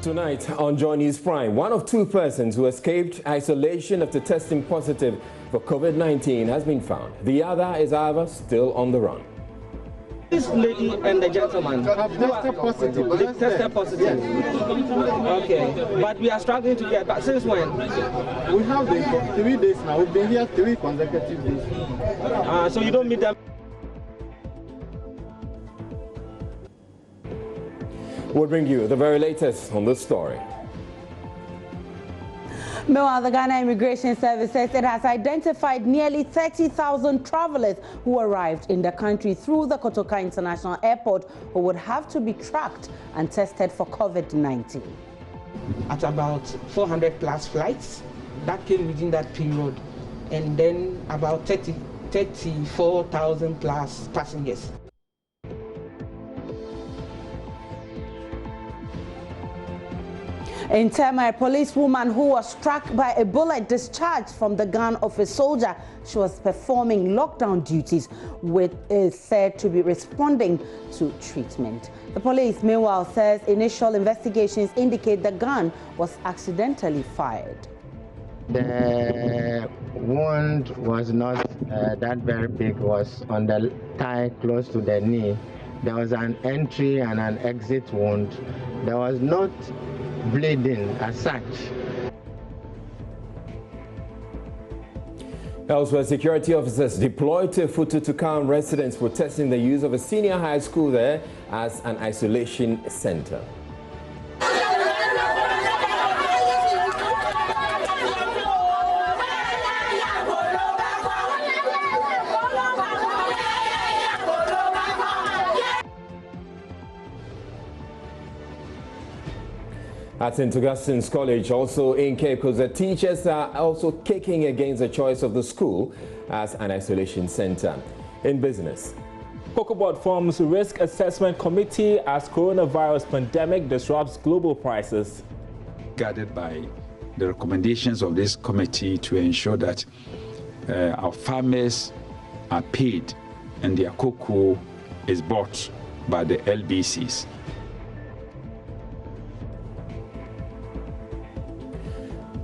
Tonight on Joy News Prime, one of two persons who escaped isolation after testing positive for COVID-19 has been found. The other is, however, still on the run. This lady and the gentleman have tested positive. They tested positive. Okay, but we are struggling to get back. Since when? We have been for 3 days now. We've been here 3 consecutive days. So you don't meet them? We'll bring you the very latest on this story. Meanwhile, the Ghana Immigration Service says it has identified nearly 30,000 travelers who arrived in the country through the Kotoka International Airport who would have to be tracked and tested for COVID-19. At about 400 plus flights that came within that period, and then about 34,000 plus passengers. In Tema, a policewoman who was struck by a bullet discharged from the gun of a soldier. She was performing lockdown duties, with is said to be responding to treatment. The police, meanwhile, says initial investigations indicate the gun was accidentally fired. The wound was not that very big, was on the thigh close to the knee. There was an entry and an exit wound. There was not bleeding as such. Elsewhere, security officers deployed to Futu to calm residents protesting the use of a senior high school there as an isolation center. At St. Augustine's College, also in Cape Coast, the teachers are also kicking against the choice of the school as an isolation center. In business, Cocoa Board forms risk assessment committee as coronavirus pandemic disrupts global prices. Guided by the recommendations of this committee to ensure that our farmers are paid and their cocoa is bought by the LBCs.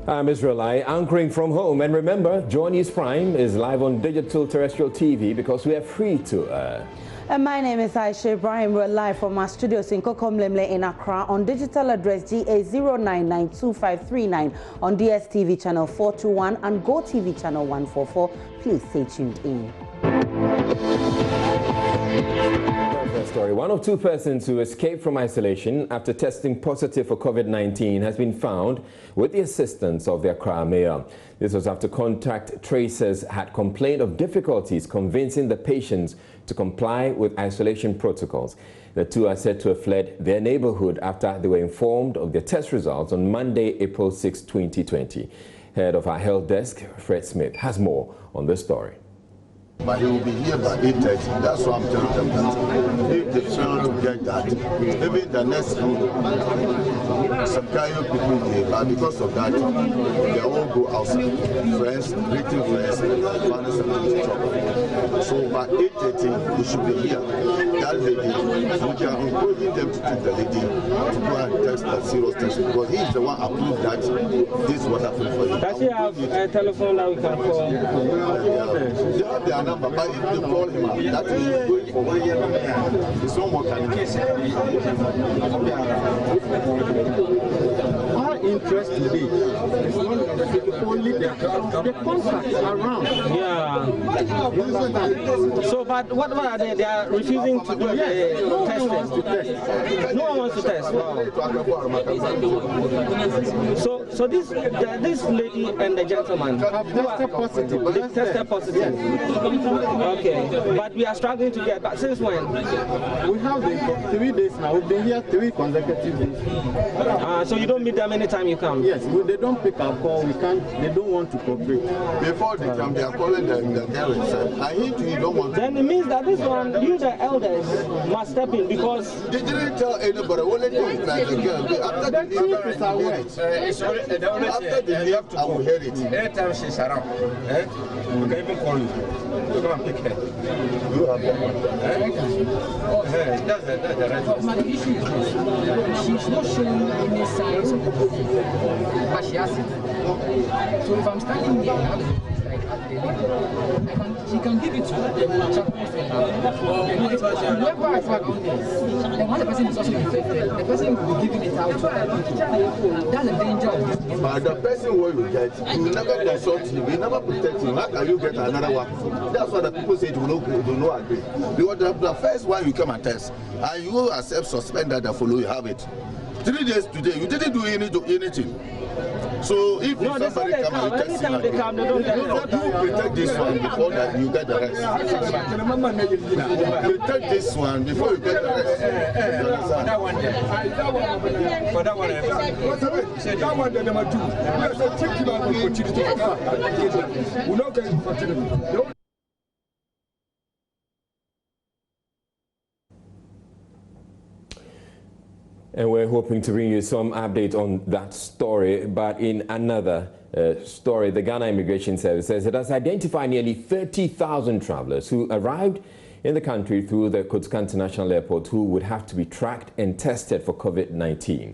I'm Israel I, anchoring from home. And remember, Joy News Prime is live on digital terrestrial TV because we are free to air. And my name is Aisha Ibrahim. We're live from our studios in Kokomlemle in Accra on digital address GA0992539 on DSTV channel 421 and GoTV channel 144. Please stay tuned in. Story. One of two persons who escaped from isolation after testing positive for COVID-19 has been found with the assistance of the Accra mayor. This was after contact tracers had complained of difficulties convincing the patients to comply with isolation protocols. The two are said to have fled their neighborhood after they were informed of their test results on Monday, April 6, 2020. Head of our health desk, Fred Smith, has more on this story. But he will be here by 8:30. That's why I'm telling them that if they fail to get that, even the next group, some kind of people here, but because of that, they all go outside. Friends, greeting friends, find something to talk. So by 8:30, we should be here. That lady, we are encouraging them to take the lady to go and test that serious test because he is the one approved that this is what happened for him. Does he have a telephone that we can call? They have their number, but if you call him up, that is going for 1 year. It's no more time. Our interest today is only the contracts around. Yeah. So, but what are they? They are refusing to do the testing. No one wants to test. Wow. So this lady and the gentleman have tested positive. They tested positive. Okay, but we are struggling to get back. Since when? We have been for 3 days now. We've been here 3 consecutive days. So you don't meet them anytime you come? Yes, they don't pick our call. We can't. They don't want to cooperate. Before they come, they are calling the parents. I hate you don't want to. Then it means that this one, you the elders must step in because they didn't tell anybody. Only thing that the girl. After the chief is aware. After the leave, I will hear it. Anytime she's around, we can even call you. You come and pick her. You have that one. That's the right one. My issue is this. She's not showing any signs of the disease, but she has it. So if I'm standing here and I have a like she can give it to whoever I find around this. And when the person is also infected, the person will be giving it out to other people. That's the danger of this disease. But the person who you get, you never consult him, you never protect him. How can you get another one? That's what the people say, do not agree. Because the first one you come and test, and you accept, suspend that, follow, you have it. 3 days today, you didn't do anything. So if somebody come and test you, you protect this one before that you get the rest. Protect this one before you get the rest. That one, for that one, that one, they might do. Let's take you out of we're not going to continue. And we're hoping to bring you some update on that story. But in another story, the Ghana Immigration Service says it has identified nearly 30,000 travelers who arrived in the country through the Kotoka International Airport who would have to be tracked and tested for COVID-19.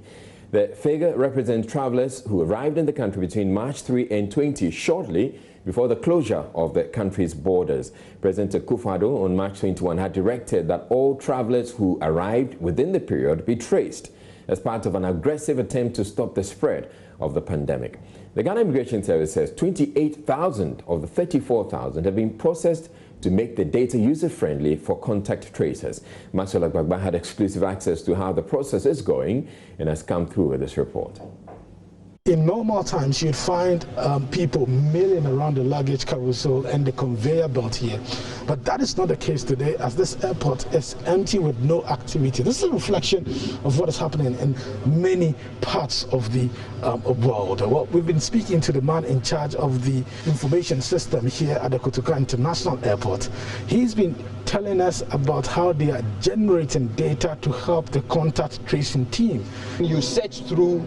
The figure represents travelers who arrived in the country between March 3 and 20, shortly before the closure of the country's borders. President Akufo-Addo on March 21 had directed that all travelers who arrived within the period be traced as part of an aggressive attempt to stop the spread of the pandemic. The Ghana Immigration Service says 28,000 of the 34,000 have been processed to make the data user-friendly for contact tracers. Maxwell Agbagba had exclusive access to how the process is going and has come through with this report. In normal times, you'd find people milling around the luggage carousel and the conveyor belt here. But that is not the case today, as this airport is empty with no activity. This is a reflection of what is happening in many parts of the world. Well, we've been speaking to the man in charge of the information system here at the Kotoka International Airport. He's been telling us about how they are generating data to help the contact tracing team. You search through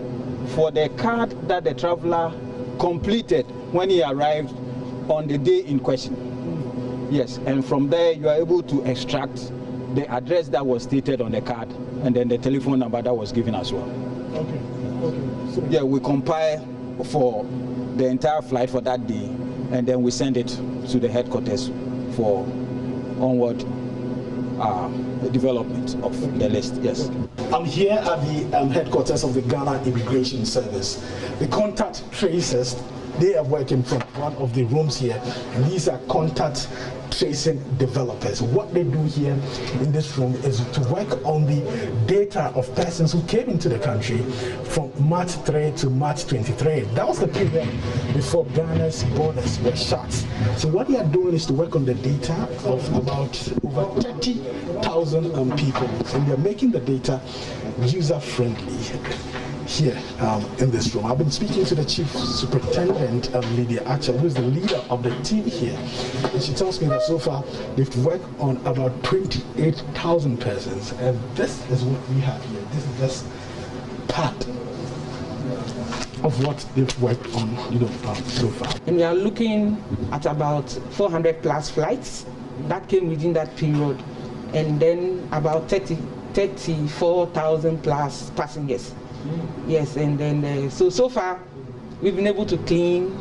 for the card that the traveler completed when he arrived on the day in question. Yes, and from there you are able to extract the address that was stated on the card and then the telephone number that was given as well. Okay. So yeah, we compile for the entire flight for that day and then we send it to the headquarters for onward development of the list. Yes. I'm here at the headquarters of the Ghana Immigration Service. The contact tracers, they are working from one of the rooms here, and these are contact tracing developers. What they do here in this room is to work on the data of persons who came into the country from March 3 to March 23. That was the period before Ghana's borders were shut. So what they are doing is to work on the data of about over 30,000 people, and they're making the data user-friendly here in this room. I've been speaking to the Chief Superintendent, Lydia Archer, who is the leader of the team here. And she tells me that so far they've worked on about 28,000 persons. And this is what we have here. This is just part of what they've worked on, so far. And we are looking at about 400 plus flights that came within that period, and then about 34,000 plus passengers. Yes, and then so far we've been able to clean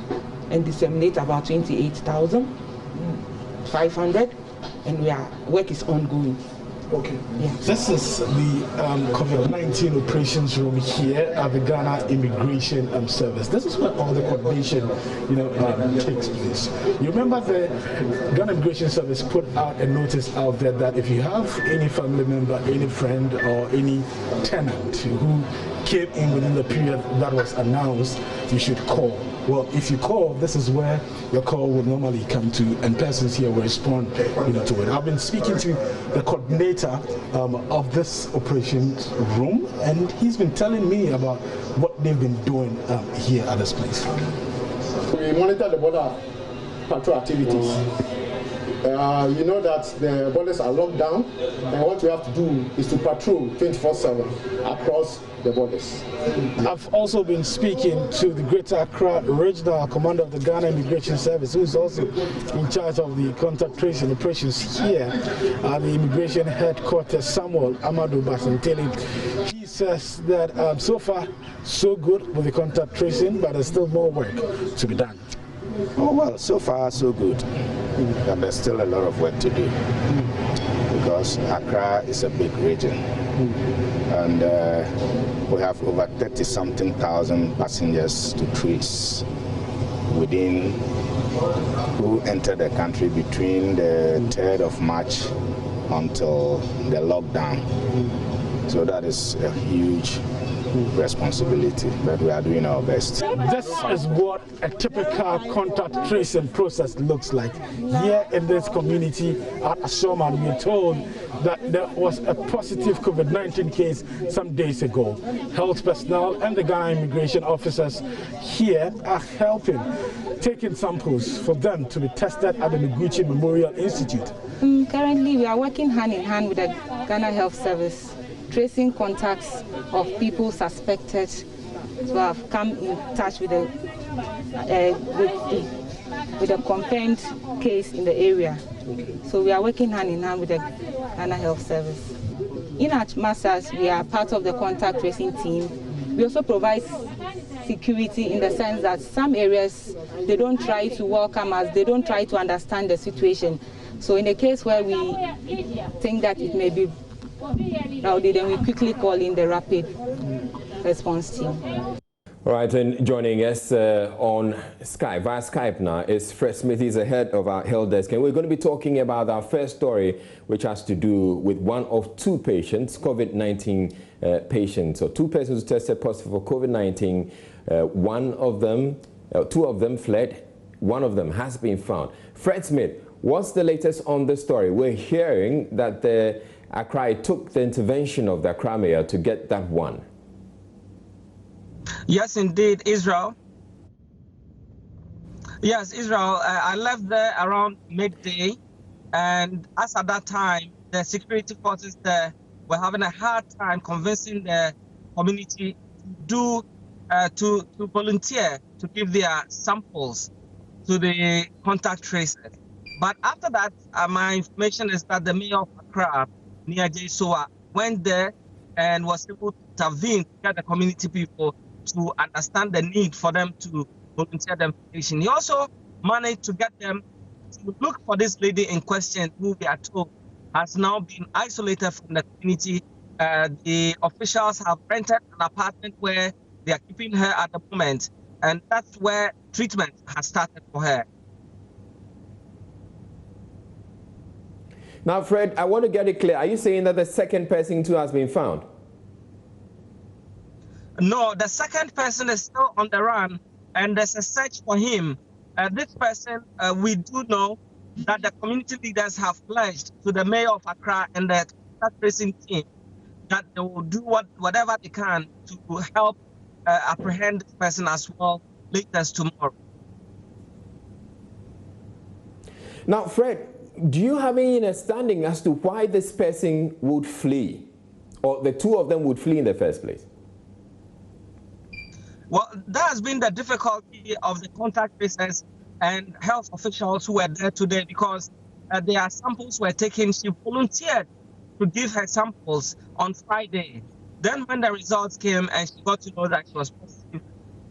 and disseminate about 28,500, and work is ongoing. Okay. Yeah. This is the COVID-19 operations room here at the Ghana Immigration Service. This is where all the coordination, takes place. You remember the Ghana Immigration Service put out a notice out there that if you have any family member, any friend, or any tenant who came in within the period that was announced, you should call. Well, if you call, this is where your call would normally come to, and persons here will respond, to it. I've been speaking to the coordinator of this operations room, and he's been telling me about what they've been doing here at this place. We monitor the border patrol activities. You know that the borders are locked down, and what we have to do is to patrol 24/7 across the borders. I've also been speaking to the Greater Accra Regional Commander of the Ghana Immigration Service, who is also in charge of the contact tracing operations here at the Immigration Headquarters, Samuel Amadou Basentele. he says that so far, so good with the contact tracing, but there's still more work to be done. Oh, well, so far, so good. And there's still a lot of work to do because Accra is a big region. And we have over 30-something thousand passengers to trace within who entered the country between the 3rd of March until the lockdown. So that is a huge responsibility, but we are doing our best. This is what a typical contact tracing process looks like. Here in this community at Ashoman, we are told that there was a positive COVID-19 case some days ago. Health personnel and the Ghana immigration officers here are helping, taking samples for them to be tested at the Noguchi Memorial Institute. Currently, we are working hand in hand with the Ghana Health Service, tracing contacts of people suspected to have come in touch with the confirmed case in the area. So we are working hand in hand with the Ghana Health Service. In as much as we are part of the contact tracing team, we also provide security in the sense that some areas, they don't try to welcome us, they don't try to understand the situation. So in a case where we think that it may be rowdy, then we quickly call in the rapid response team. All right, and joining us on Skype, via Skype now, is Fred Smith. He's the head of our health desk, and we're going to be talking about our first story, which has to do with one of two patients, COVID-19 patients, or two persons who tested positive for COVID-19. Two of them fled. One of them has been found. Fred Smith, what's the latest on this story? We're hearing that the Accra took the intervention of the Accra mayor to get that one. Yes, indeed, Israel. Yes, Israel. I left there around midday, and as at that time, the security forces there were having a hard time convincing the community to volunteer to give their samples to the contact tracers. But after that, my information is that the mayor of Accra, Nia Jaisoa, went there and was able to intervene to get the community people to understand the need for them to volunteer the information. He also managed to get them to look for this lady in question, who we are told has now been isolated from the community. The officials have rented an apartment where they are keeping her at the moment, and that's where treatment has started for her. Now, Fred, I want to get it clear. Are you saying that the second person too has been found? No, the second person is still on the run, and there's a search for him. This person, we do know that the community leaders have pledged to the mayor of Accra and the contact tracing team that they will do whatever they can to help apprehend this person as well latest tomorrow. Now, Fred, do you have any understanding as to why this person would flee, or the two of them would flee in the first place? Well, that has been the difficulty of the contact tracers and health officials who were there today, because their samples were taken. She volunteered to give her samples on Friday. Then when the results came and she got to know that she was positive,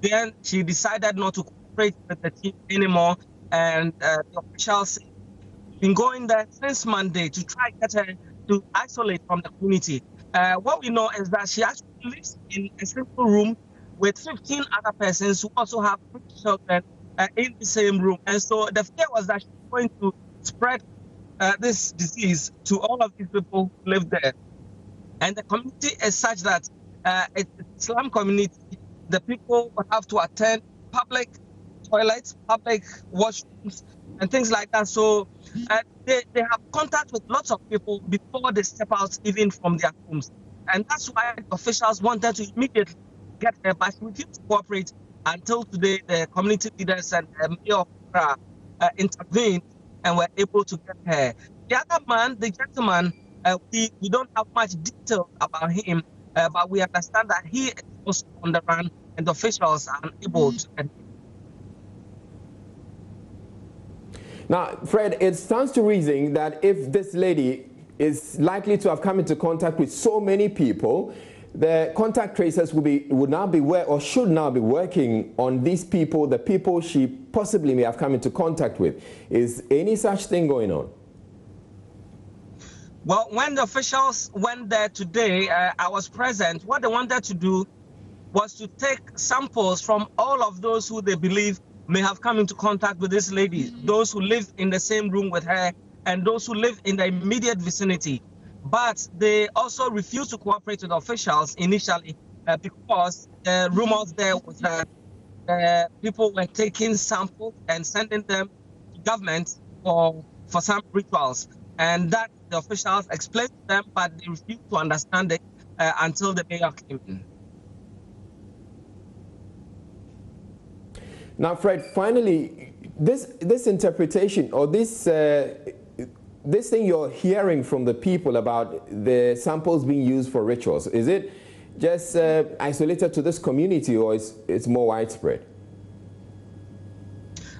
then she decided not to cooperate with the team anymore, and the officials have been going there since Monday to try to get her to isolate from the community. What we know is that she actually lives in a simple room with 15 other persons who also have children in the same room. And so the fear was that she was going to spread this disease to all of these people who live there. And the community is such that it's an Islam community. The people will have to attend public toilets, public washrooms, and things like that. So they have contact with lots of people before they step out even from their homes. And that's why officials wanted to immediately get her, but she refused to cooperate until today. The community leaders and the mayor of Accra intervened and were able to get her. The other man, the gentleman, we don't have much detail about him, but we understand that he is also on the run and the officials are unable to get him. Now, Fred, it stands to reason that if this lady is likely to have come into contact with so many people, the contact tracers would now be or should now be working on these people, the people she possibly may have come into contact with. Is any such thing going on? Well, when the officials went there today, I was present. What they wanted to do was to take samples from all of those who they believe may have come into contact with this lady, those who live in the same room with her and those who live in the immediate vicinity. But they also refused to cooperate with officials initially because the rumors there was that people were taking samples and sending them to government for some rituals. And that the officials explained to them, but they refused to understand it until the mayor came in. Now, Fred, finally, this interpretation or this thing you're hearing from the people about the samples being used for rituals, is it just isolated to this community, or it's more widespread?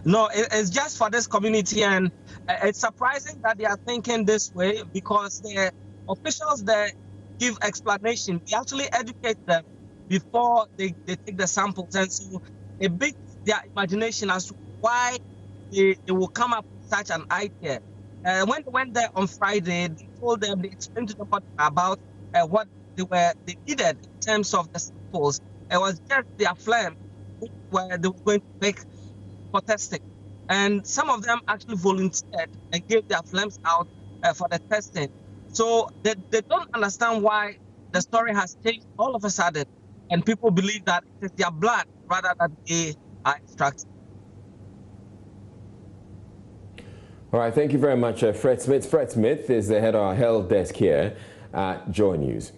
No, it's just for this community, and it's surprising that they are thinking this way because the officials there give explanation. They actually educate them before they take the samples, and so a bit their imagination as to why they will come up with such an idea. When they went there on Friday, they told them, they explained to them about what they needed in terms of the samples. It was just their phlegm where they were going to make for testing. And some of them actually volunteered and gave their phlegms out for the testing. So they don't understand why the story has changed all of a sudden, and people believe that it is their blood rather than they are extracted. All right, thank you very much, Fred Smith. Fred Smith is the head of our health desk here at Joy News.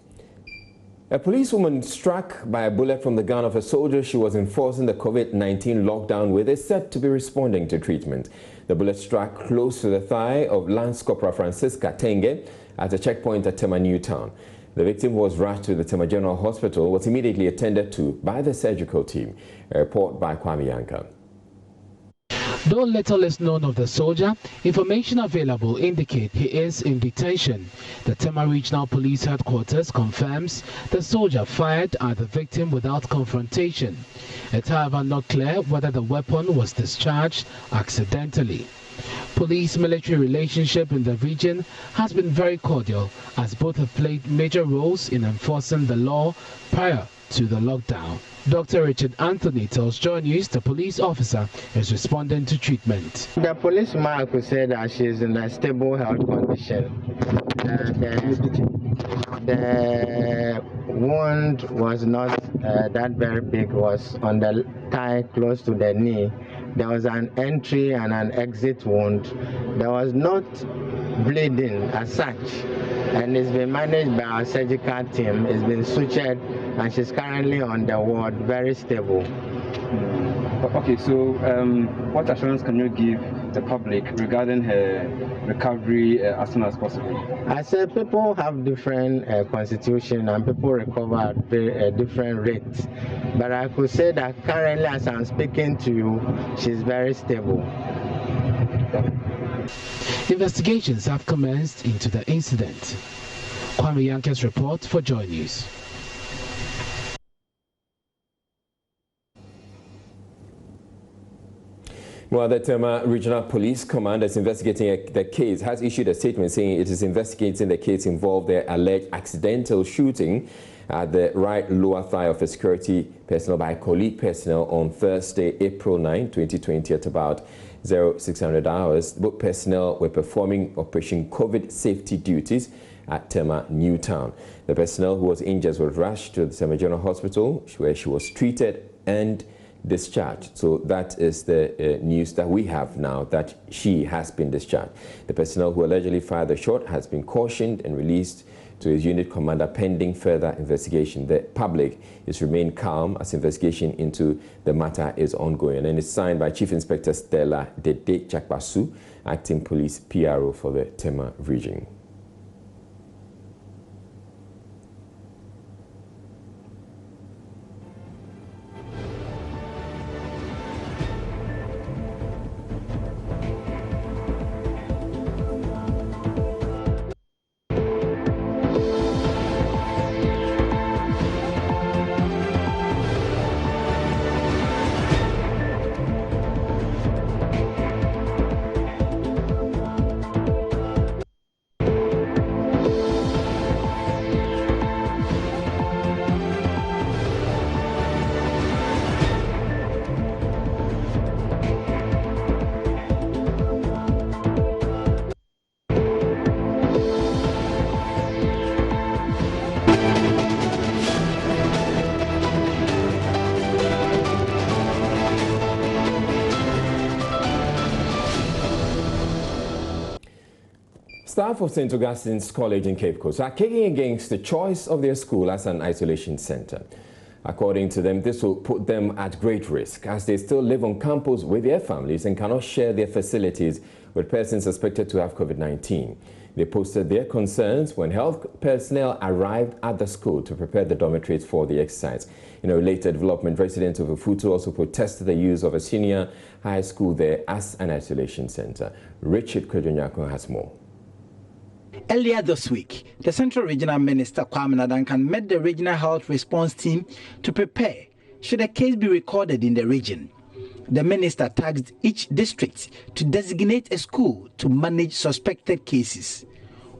A policewoman struck by a bullet from the gun of a soldier she was enforcing the COVID-19 lockdown with is said to be responding to treatment. The bullet struck close to the thigh of Lance Corporal Francisca Tenge at a checkpoint at Tema Newtown. The victim, who was rushed to the Tema General Hospital, was immediately attended to by the surgical team. A report by Kwame Yanka. Though little is known of the soldier, information available indicate he is in detention. The Tema Regional Police Headquarters confirms the soldier fired at the victim without confrontation. It's however not clear whether the weapon was discharged accidentally. Police-military relationship in the region has been very cordial, as both have played major roles in enforcing the law prior to the lockdown. Dr. Richard Anthony tells Joy News the police officer is responding to treatment. The policeman could say that she is in a stable health condition. The wound was not that very big, was on the thigh close to the knee. There was an entry and an exit wound. There was not bleeding as such, and it's been managed by our surgical team. It's been sutured, and she's currently on the ward, very stable. Okay, so what assurance can you give the public regarding her recovery as soon as possible? I said people have different constitution and people recover at different rates. But I could say that currently, as I'm speaking to you, she's very stable. Investigations have commenced into the incident. Kwame Yanka's report for Joy News. Well, the Tema Regional Police Command is investigating the case, has issued a statement saying it is investigating the case involved the alleged accidental shooting at the right lower thigh of a security personnel by colleague personnel on Thursday, April 9, 2020 at about 0600 hours. Both personnel were performing Operation COVID safety duties at Tema Newtown. The personnel who was injured was rushed to the Tema General Hospital, where she was treated and discharged. So that is the news that we have now, that she has been discharged. The personnel who allegedly fired the shot has been cautioned and released to his unit commander pending further investigation. The public is remain calm as investigation into the matter is ongoing. And it's signed by Chief Inspector Stella Dede Chakbasu, acting police PRO for the Tema region. Staff of St. Augustine's College in Cape Coast are kicking against the choice of their school as an isolation center. According to them, this will put them at great risk as they still live on campus with their families and cannot share their facilities with persons suspected to have COVID-19. They posted their concerns when health personnel arrived at the school to prepare the dormitories for the exercise. In a related development, residents of Ofutu also protested the use of a senior high school there as an isolation center. Richard Kwejunyako has more. Earlier this week, the Central Regional Minister Kwame Nadankan met the Regional Health Response Team to prepare should a case be recorded in the region. The minister tasked each district to designate a school to manage suspected cases.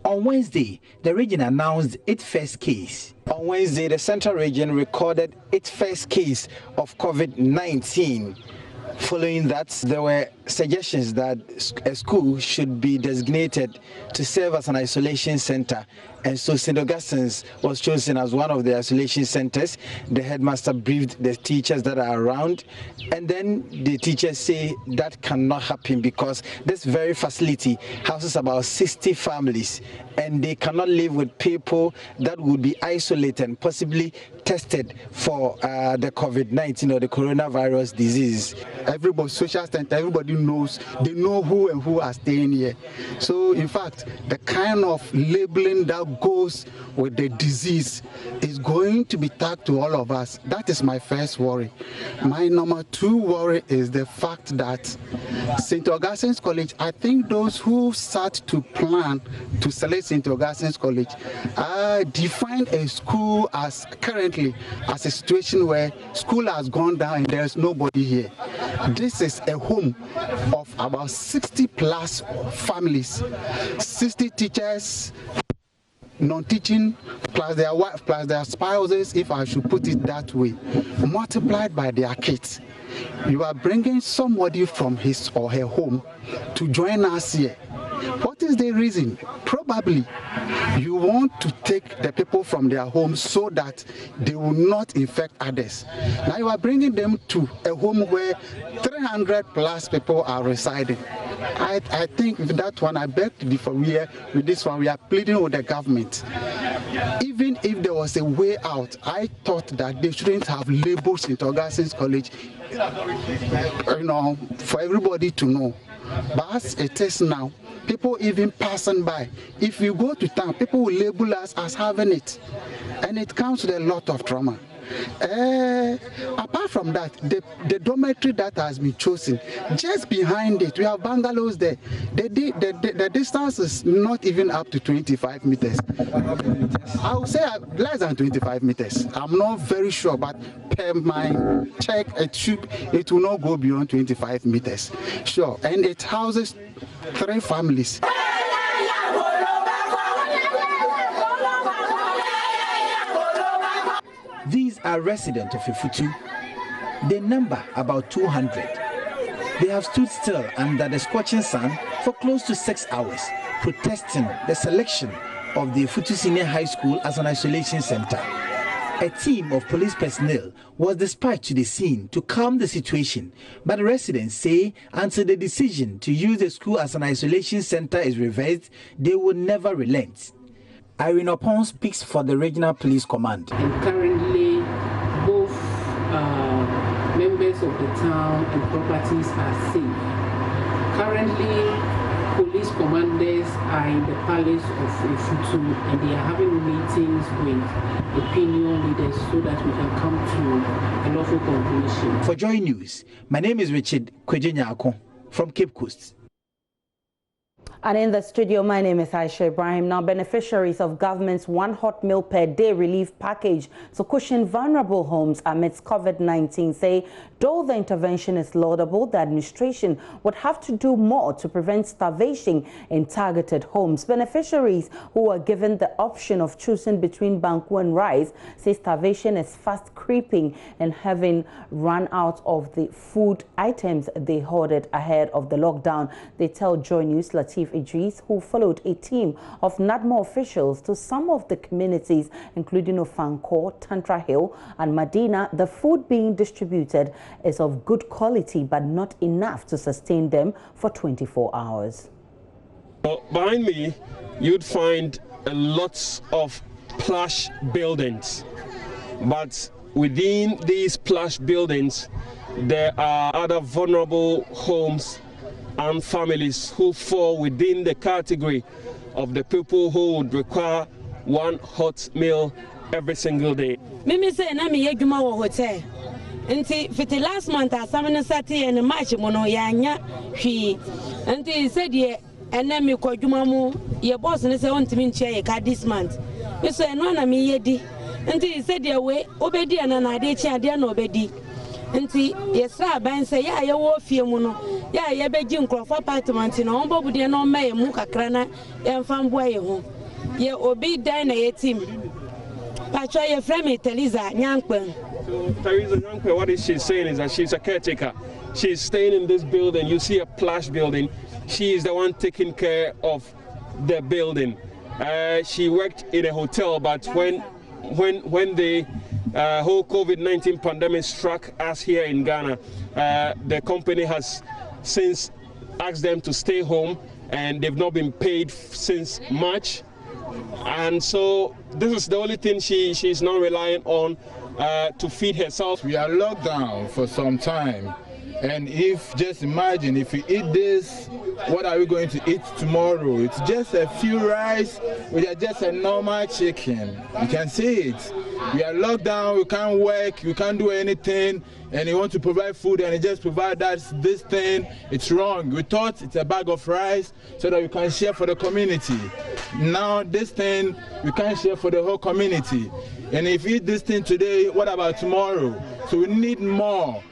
On Wednesday, the region announced its first case. On Wednesday, the Central Region recorded its first case of COVID-19. Following that, there were suggestions that a school should be designated to serve as an isolation center. And so St. Augustine's was chosen as one of the isolation centers. The headmaster briefed the teachers that are around. And then the teachers say that cannot happen because this very facility houses about 60 families. And they cannot live with people that would be isolated and possibly tested for the COVID-19 or the coronavirus disease. Everybody, social center, everybody knows, they know who and who are staying here. So in fact, the kind of labeling that goes with the disease is going to be tagged to all of us. That is my first worry. My number two worry is the fact that St. Augustine's College, I think those who sat to plan to select St. Augustine's College define a school as currently as a situation where school has gone down and there's nobody here. This is a home of about 60 plus families, 60 teachers, non-teaching, plus their wife, plus their spouses, if I should put it that way, multiplied by their kids. You are bringing somebody from his or her home to join us here. What is the reason? Probably you want to take the people from their homes so that they will not infect others. Now you are bringing them to a home where 300 plus people are residing. I think with that one, I beg to differ here. With this one, we are pleading with the government. Even if there was a way out, I thought that they shouldn't have labeled St. Augustine's College, for everybody to know. But as it is now, people even passing by, if you go to town, people will label us as having it. And it comes with a lot of trauma. Apart from that, the dormitory that has been chosen, just behind it, we have bungalows there. The distance is not even up to 25 meters. I would say less than 25 meters. I'm not very sure, but per my check, it will not go beyond 25 meters. Sure, and it houses 3 families. These are residents of Ofutu. They number about 200. They have stood still under the scorching sun for close to 6 hours, protesting the selection of the Ofutu Senior High School as an isolation center. A team of police personnel was dispatched to the scene to calm the situation, but the residents say until the decision to use the school as an isolation center is reversed, they will never relent. Irene Opon speaks for the Regional Police Command. And currently, both members of the town and properties are safe. Currently, police commanders are in the palace of Ofutu and they are having meetings with opinion leaders so that we can come to a lawful conclusion. For Joy News, my name is Richard Kwejunyako from Cape Coast. And in the studio, my name is Aisha Ibrahim. Now, beneficiaries of government's 1 hot meal per day relief package to cushion vulnerable homes amidst COVID-19 say, though the intervention is laudable, the administration would have to do more to prevent starvation in targeted homes. Beneficiaries who are given the option of choosing between banku and rice say starvation is fast creeping and having run out of the food items they hoarded ahead of the lockdown. They tell Joy News Latif Idris, who followed a team of NADMO officials to some of the communities, including Ofankor, Tantra Hill, and Medina. The food being distributed is of good quality, but not enough to sustain them for 24 hours. Behind me, you'd find lots of plush buildings, but within these plush buildings, there are other vulnerable homes and families who fall within the category of the people who would require one hot meal every single day. Mimi say na me yedwuma wo hotel. Nti fiti last month asamene sati en March mono yanya hwi. Nti said ye ena me kwadwuma mu ye boss ne say ontimi nche ye ka this month. Me say no na me yedi. Nti said ye we obedi na na ade chi ade na obedi. Nti yesra ban say ya ye wo fie mu no ya ye beji nkrofo apartment na on bobude na o ma ye mu kakra na ye mfam boa ye ho. Ye obi dan na ye team. Pacho ye frame Teresa Nyankwe. So Teresa Nyankwe, what is she saying is that she's a caretaker. She's staying in this building. You see a plush building. She is the one taking care of the building. She worked in a hotel, but when the whole COVID-19 pandemic struck us here in Ghana, the company has since asked them to stay home, and they've not been paid since March. And so this is the only thing she's now relying on to feed herself. We are locked down for some time, and just imagine if we eat this, what are we going to eat tomorrow? It's just a few rice with just a normal chicken. You can see it. We are locked down, we can't work, we can't do anything, and you want to provide food and you just provide this thing. It's wrong. We thought it's a bag of rice so that we can share for the community. Now this thing we can't share for the whole community. And if we eat this thing today, what about tomorrow? So we need more.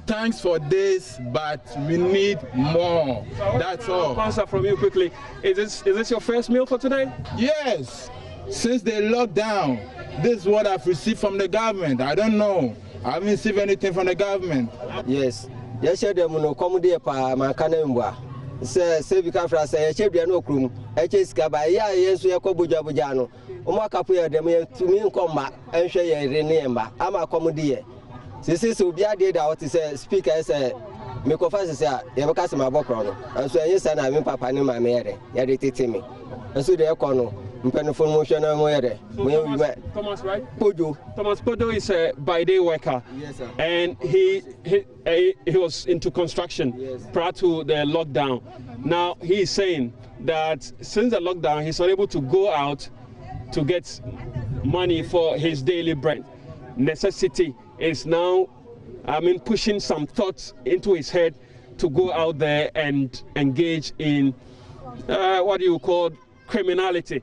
Thanks for this, but we need more. That's all. Answer from you quickly. Is this your first meal for today? Yes. Since they locked down, this is what I've received from the government. I don't know. I haven't received anything from the government. Yes. Yes, no comedy pa makanembwa. Say because say chebia no krum. HSK ba ya yesu ye kobuja bujano. Omo kapoya dem to me nkoma enhwe ye renemba. Ama comedy. Sisi so bia dey that what say speaker say me ko fa say ye be ka se mabokro no. And so yen say na me papa ni ma me yere. Ye dey tete me. And so dey ekono. Thomas, right? Thomas Podo is a by-day worker. Yes, sir. And he was into construction prior to the lockdown. Now he is saying that since the lockdown, he's unable to go out to get money for his daily bread. Necessity is now, pushing some thoughts into his head to go out there and engage in what you call criminality.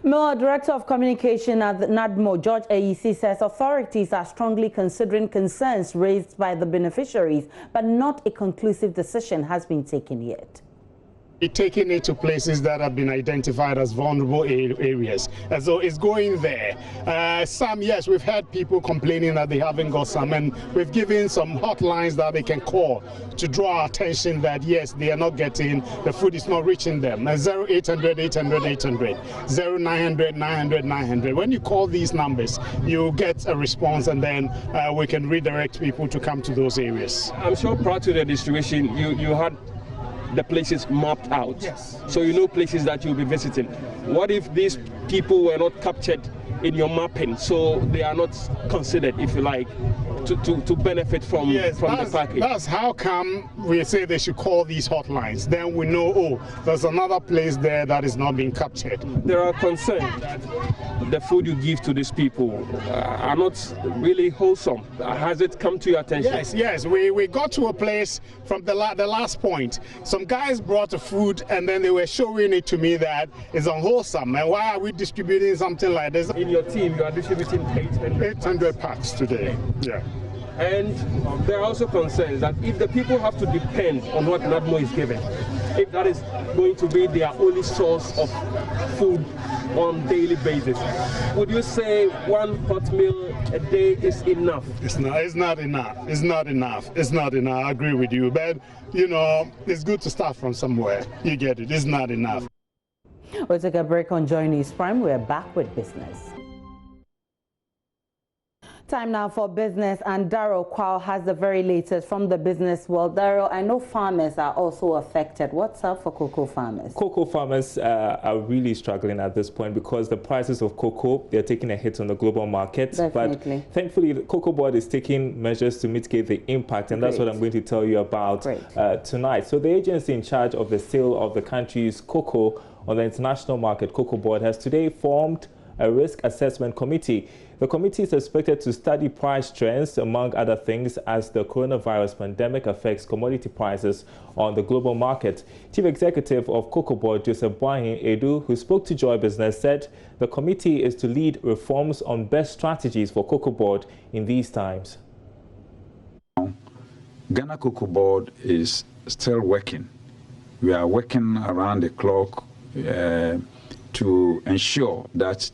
Miller Director of Communication at NADMO, George AEC, says authorities are strongly considering concerns raised by the beneficiaries, but not a conclusive decision has been taken yet. Taking it to places that have been identified as vulnerable areas. And so it's going there. Some, yes, we've had people complaining that they haven't got some, and we've given some hotlines that they can call to draw attention that, yes, they are not getting, the food is not reaching them. 0800 800 800, 0900 900 900. When you call these numbers, you get a response, and then we can redirect people to come to those areas. I'm sure prior to the distribution, you had the places mapped out. Yes. So you know places that you'll be visiting. What if these people were not captured in your mapping, so they are not considered, if you like, to benefit from the package? That's how come we say they should call these hotlines. Then we know, oh, there's another place there that is not being captured. There are concerns that the food you give to these people are not really wholesome. Has it come to your attention? Yes. We got to a place from the last point. Some guys brought the food and then they were showing it to me that it's unwholesome. And why are we distributing something like this? In your team, you are distributing 800 packs today. Yeah. And there are also concerns that if the people have to depend on what NADMO is giving, if that is going to be their only source of food on daily basis, would you say one hot meal a day is enough? It's not enough. I agree with you. But, you know, it's good to start from somewhere. You get it. It's not enough. We'll take a break on Joy News Prime. We're back with business. Time now for business, and Daryl Kwao has the very latest from the business world. Daryl, I know farmers are also affected. What's up for cocoa farmers? Cocoa farmers are really struggling at this point because the prices of cocoa, they're taking a hit on the global market. Definitely. But thankfully, the Cocoa Board is taking measures to mitigate the impact, and that's what I'm going to tell you about tonight. So the agency in charge of the sale of the country's cocoa on the international market, Cocoa Board, has today formed a risk assessment committee. The committee is expected to study price trends, among other things, as the coronavirus pandemic affects commodity prices on the global market. Chief Executive of Cocoa Board, Joseph Boahin Edu, who spoke to Joy Business, said the committee is to lead reforms on best strategies for Cocoa Board in these times. Ghana Cocoa Board is still working. We are working around the clock to ensure that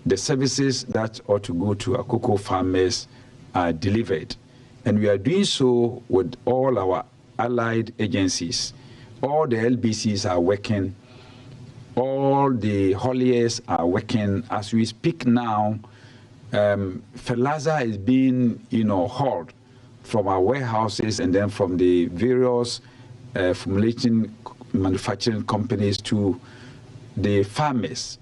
the services that ought to go to our cocoa farmers are delivered. And we are doing so with all our allied agencies. All the LBCs are working. All the hauliers are working. As we speak now, fertilizer is being, hauled from our warehouses and then from the various formulating manufacturing companies to the farmers.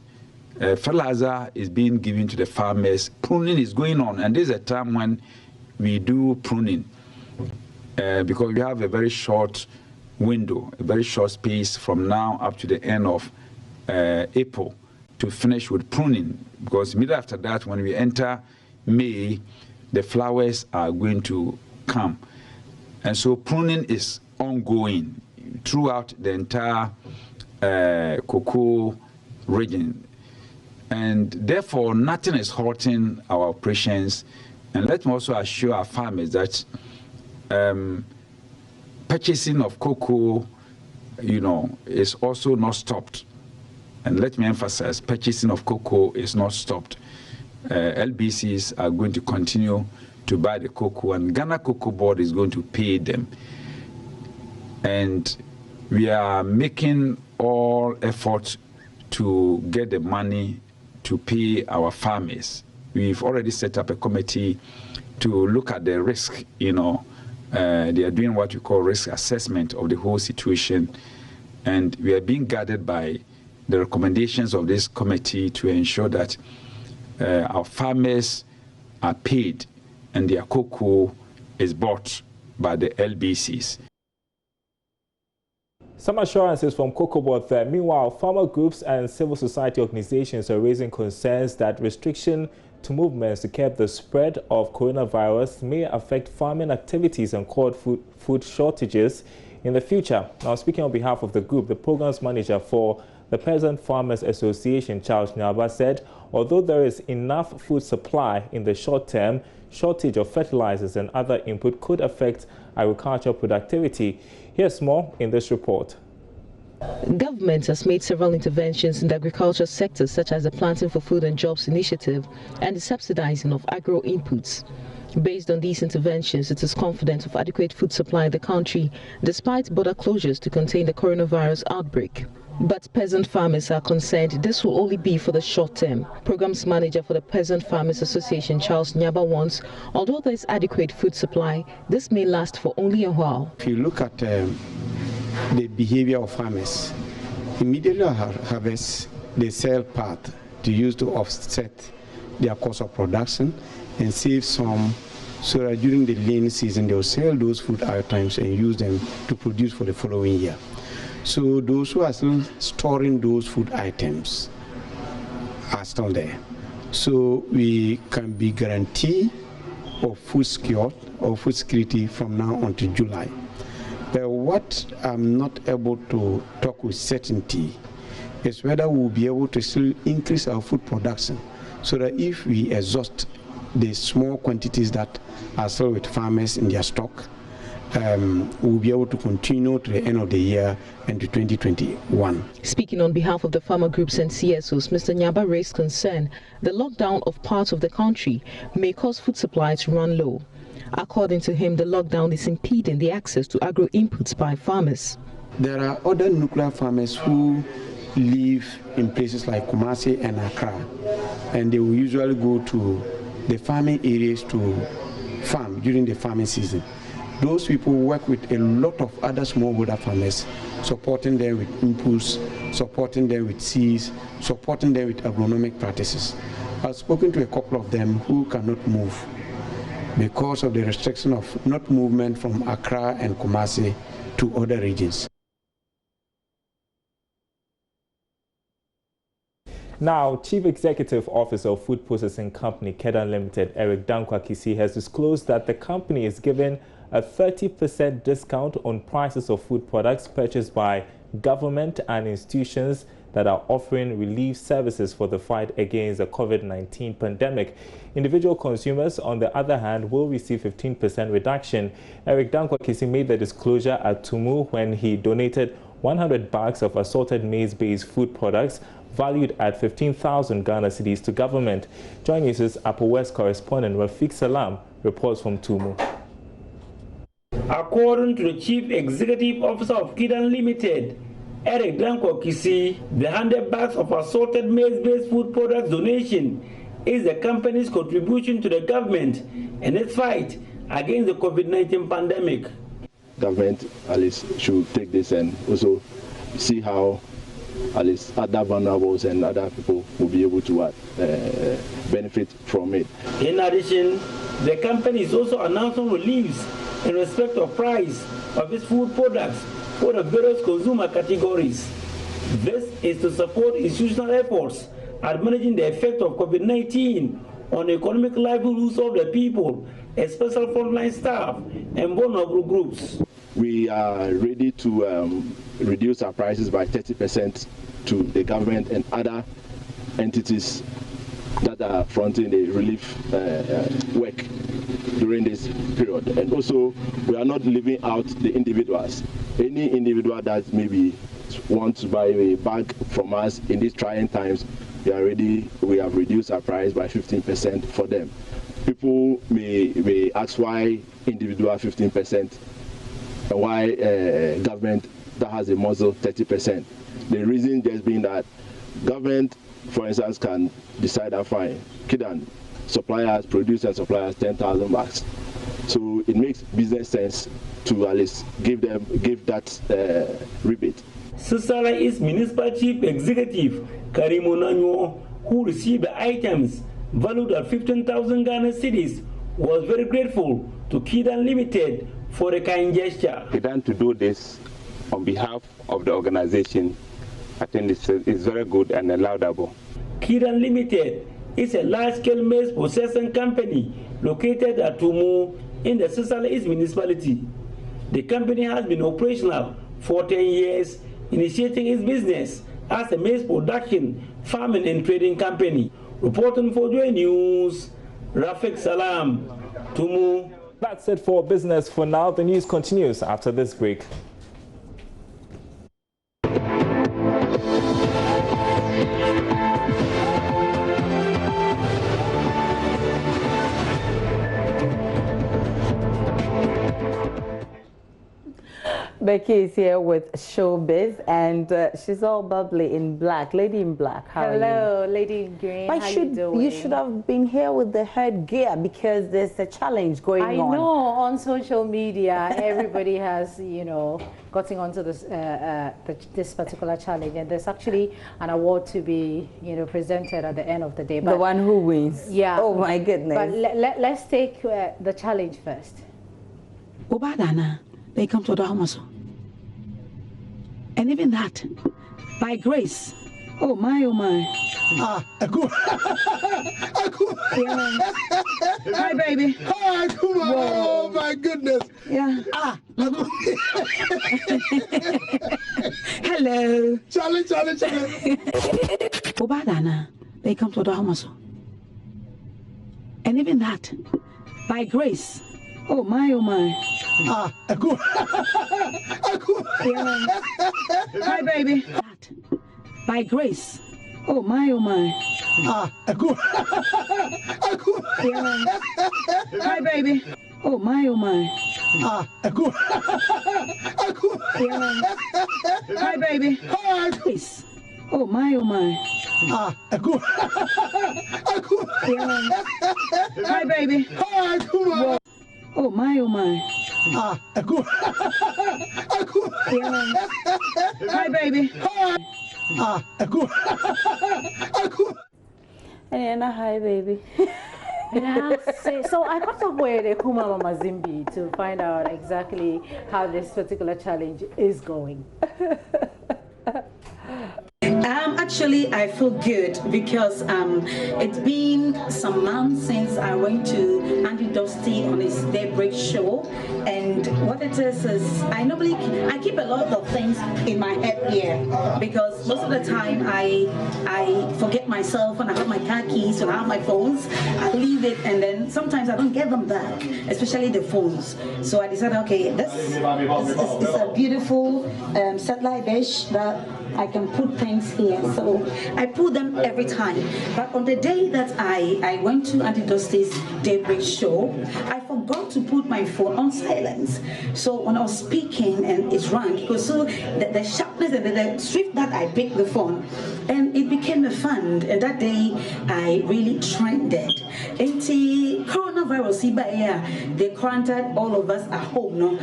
Fertilizer is being given to the farmers. Pruning is going on, and this is a time when we do pruning because we have a very short window, a very short space from now up to the end of April to finish with pruning, because immediately after that, when we enter May, the flowers are going to come. And so pruning is ongoing throughout the entire cocoa region. And therefore, nothing is halting our operations. And let me also assure our farmers that purchasing of cocoa, is also not stopped. And let me emphasize, purchasing of cocoa is not stopped. LBCs are going to continue to buy the cocoa, and Ghana Cocoa Board is going to pay them. And we are making all efforts to get the money to pay our farmers. We've already set up a committee to look at the risk. They are doing what we call risk assessment of the whole situation, and we are being guided by the recommendations of this committee to ensure that our farmers are paid and their cocoa is bought by the LBCs. Some assurances from Cocoa Board there. Meanwhile, farmer groups and civil society organizations are raising concerns that restriction to movements to curb the spread of coronavirus may affect farming activities and cause food shortages in the future. Now, speaking on behalf of the group, the programs manager for the Peasant Farmers Association, Charles Nyaba, said although there is enough food supply in the short term, shortage of fertilizers and other input could affect agricultural productivity. Here's more in this report. Government has made several interventions in the agriculture sector, such as the Planting for Food and Jobs initiative and the subsidizing of agro inputs. Based on these interventions, it is confident of adequate food supply in the country, despite border closures to contain the coronavirus outbreak. But peasant farmers are concerned this will only be for the short term. Programs manager for the Peasant Farmers Association, Charles Nyaba, warns, although there is adequate food supply, this may last for only a while. If you look at the behavior of farmers, immediately harvest, they sell part to use to offset their cost of production and save some, so that during the lean season they will sell those food items and use them to produce for the following year. So those who are still storing those food items are still there. So we can be guaranteed of food security from now until July. But what I'm not able to talk with certainty is whether we'll be able to still increase our food production, so that if we exhaust the small quantities that are still with farmers in their stock, we'll be able to continue to the end of the year and to 2021. Speaking on behalf of the farmer groups and CSOs, Mr. Nyaba raised concern the lockdown of parts of the country may cause food supply to run low. According to him, the lockdown is impeding the access to agro inputs by farmers. There are other nuclear farmers who live in places like Kumasi and Accra, and they will usually go to the farming areas to farm during the farming season. Those people work with a lot of other smallholder farmers, supporting them with inputs, supporting them with seeds, supporting them with agronomic practices. I've spoken to a couple of them who cannot move because of the restriction of not movement from Accra and Kumasi to other regions. Now, Chief Executive Officer of Food Processing Company Kedan Limited, Eric Dankwa Kisi, has disclosed that the company is given a 30% discount on prices of food products purchased by government and institutions that are offering relief services for the fight against the COVID-19 pandemic. Individual consumers, on the other hand, will receive 15% reduction. Eric Dankwa Kisi made the disclosure at Tumu when he donated 100 bags of assorted maize-based food products valued at 15,000 Ghana cedis to government. Joy News' Upper West correspondent Rafiq Salam reports from Tumu. According to the Chief Executive Officer of Kedan Limited, Eric Dankwa Kisi, the 100 bags of assorted maize-based food products donation is the company's contribution to the government in its fight against the COVID-19 pandemic. Government at least should take this and also see how at least other vulnerables and other people will be able to benefit from it. In addition, the company is also announcing reliefs in respect of price of its food products for the various consumer categories. This is to support institutional efforts at managing the effect of COVID-19 on economic livelihoods of the people, especially frontline staff and vulnerable groups. We are ready to reduce our prices by 30% to the government and other entities that are fronting the relief work during this period. And also, we are not leaving out the individuals. Any individual that maybe wants to buy a bag from us in these trying times, we are ready. We have reduced our price by 15% for them. People may ask why individual 15% and why government that has a muzzle 30%. The reason just being that government, for instance, can decide that fine, Kedan suppliers, producers, suppliers 10,000 bags. So it makes business sense to at least give that rebate. Sisala East Municipal Chief Executive Karim Onanyo, who received the items valued at 15,000 Ghana cedis, was very grateful to Kedan Limited for a kind gesture. Kedan to do this on behalf of the organization, I think it's very good and laudable. Kedan Limited is a large-scale maize processing company located at Tumu in the Sisala East municipality. The company has been operational for 10 years, initiating its business as a maize production, farming and trading company. Reporting for Joy News, Rafiq Salam, Tumu. That's it for business for now. The news continues after this break. Becky is here with Showbiz, and she's all bubbly in black. Lady in black, how are you? Hello, Lady in Green. How you doing? You should have been here with the headgear because there's a challenge going on. I know on social media, everybody has, you know, gotten onto this this particular challenge, and there's actually an award to be, you know, presented at the end of the day. But the one who wins. Yeah. Oh my goodness. But let's take the challenge first. Obadana, they come to the house. And even that, by grace. Oh my, oh my. Ah, Akuma. Yeah. Hi, baby. Hi, Akuma. Oh my goodness. Yeah. Ah. Hello. Charlie. Obadana, they come to the house. And even that, by grace. Oh my, oh my. Ah, Akuma. Yeah. Hi, baby. That, by grace. Oh my, oh my. Ah, Akuma. Yeah. Hi, baby. Oh my, oh my. Ah, Akuma. Yeah. Hi, baby. Hi, grace. Oh my, oh my. Hi, baby. Hi, Akuma. Oh my, oh my. Akuma. Hi, baby. Akuma. And hi, baby. So I caught up with Akuma Mama Zimbi to find out exactly how this particular challenge is going. Actually, I feel good because it's been some months since I went to Andy Dusty on his Daybreak show, and what it is I keep a lot of things in my head here because most of the time I forget myself when I have my car keys and I have my phones. I leave it, and then sometimes I don't get them back, especially the phones. So I decided, okay, this is a beautiful satellite dish that I can put things here. So I put them every time. But on the day that I went to Auntie Dusty's Daybreak show, I forgot to put my phone on silence. So when I was speaking and it rang, because so the sharpness and the swift that I picked the phone, and it became a fun. And that day I really trended. Coronavirus, they quarantined all of us at home. No,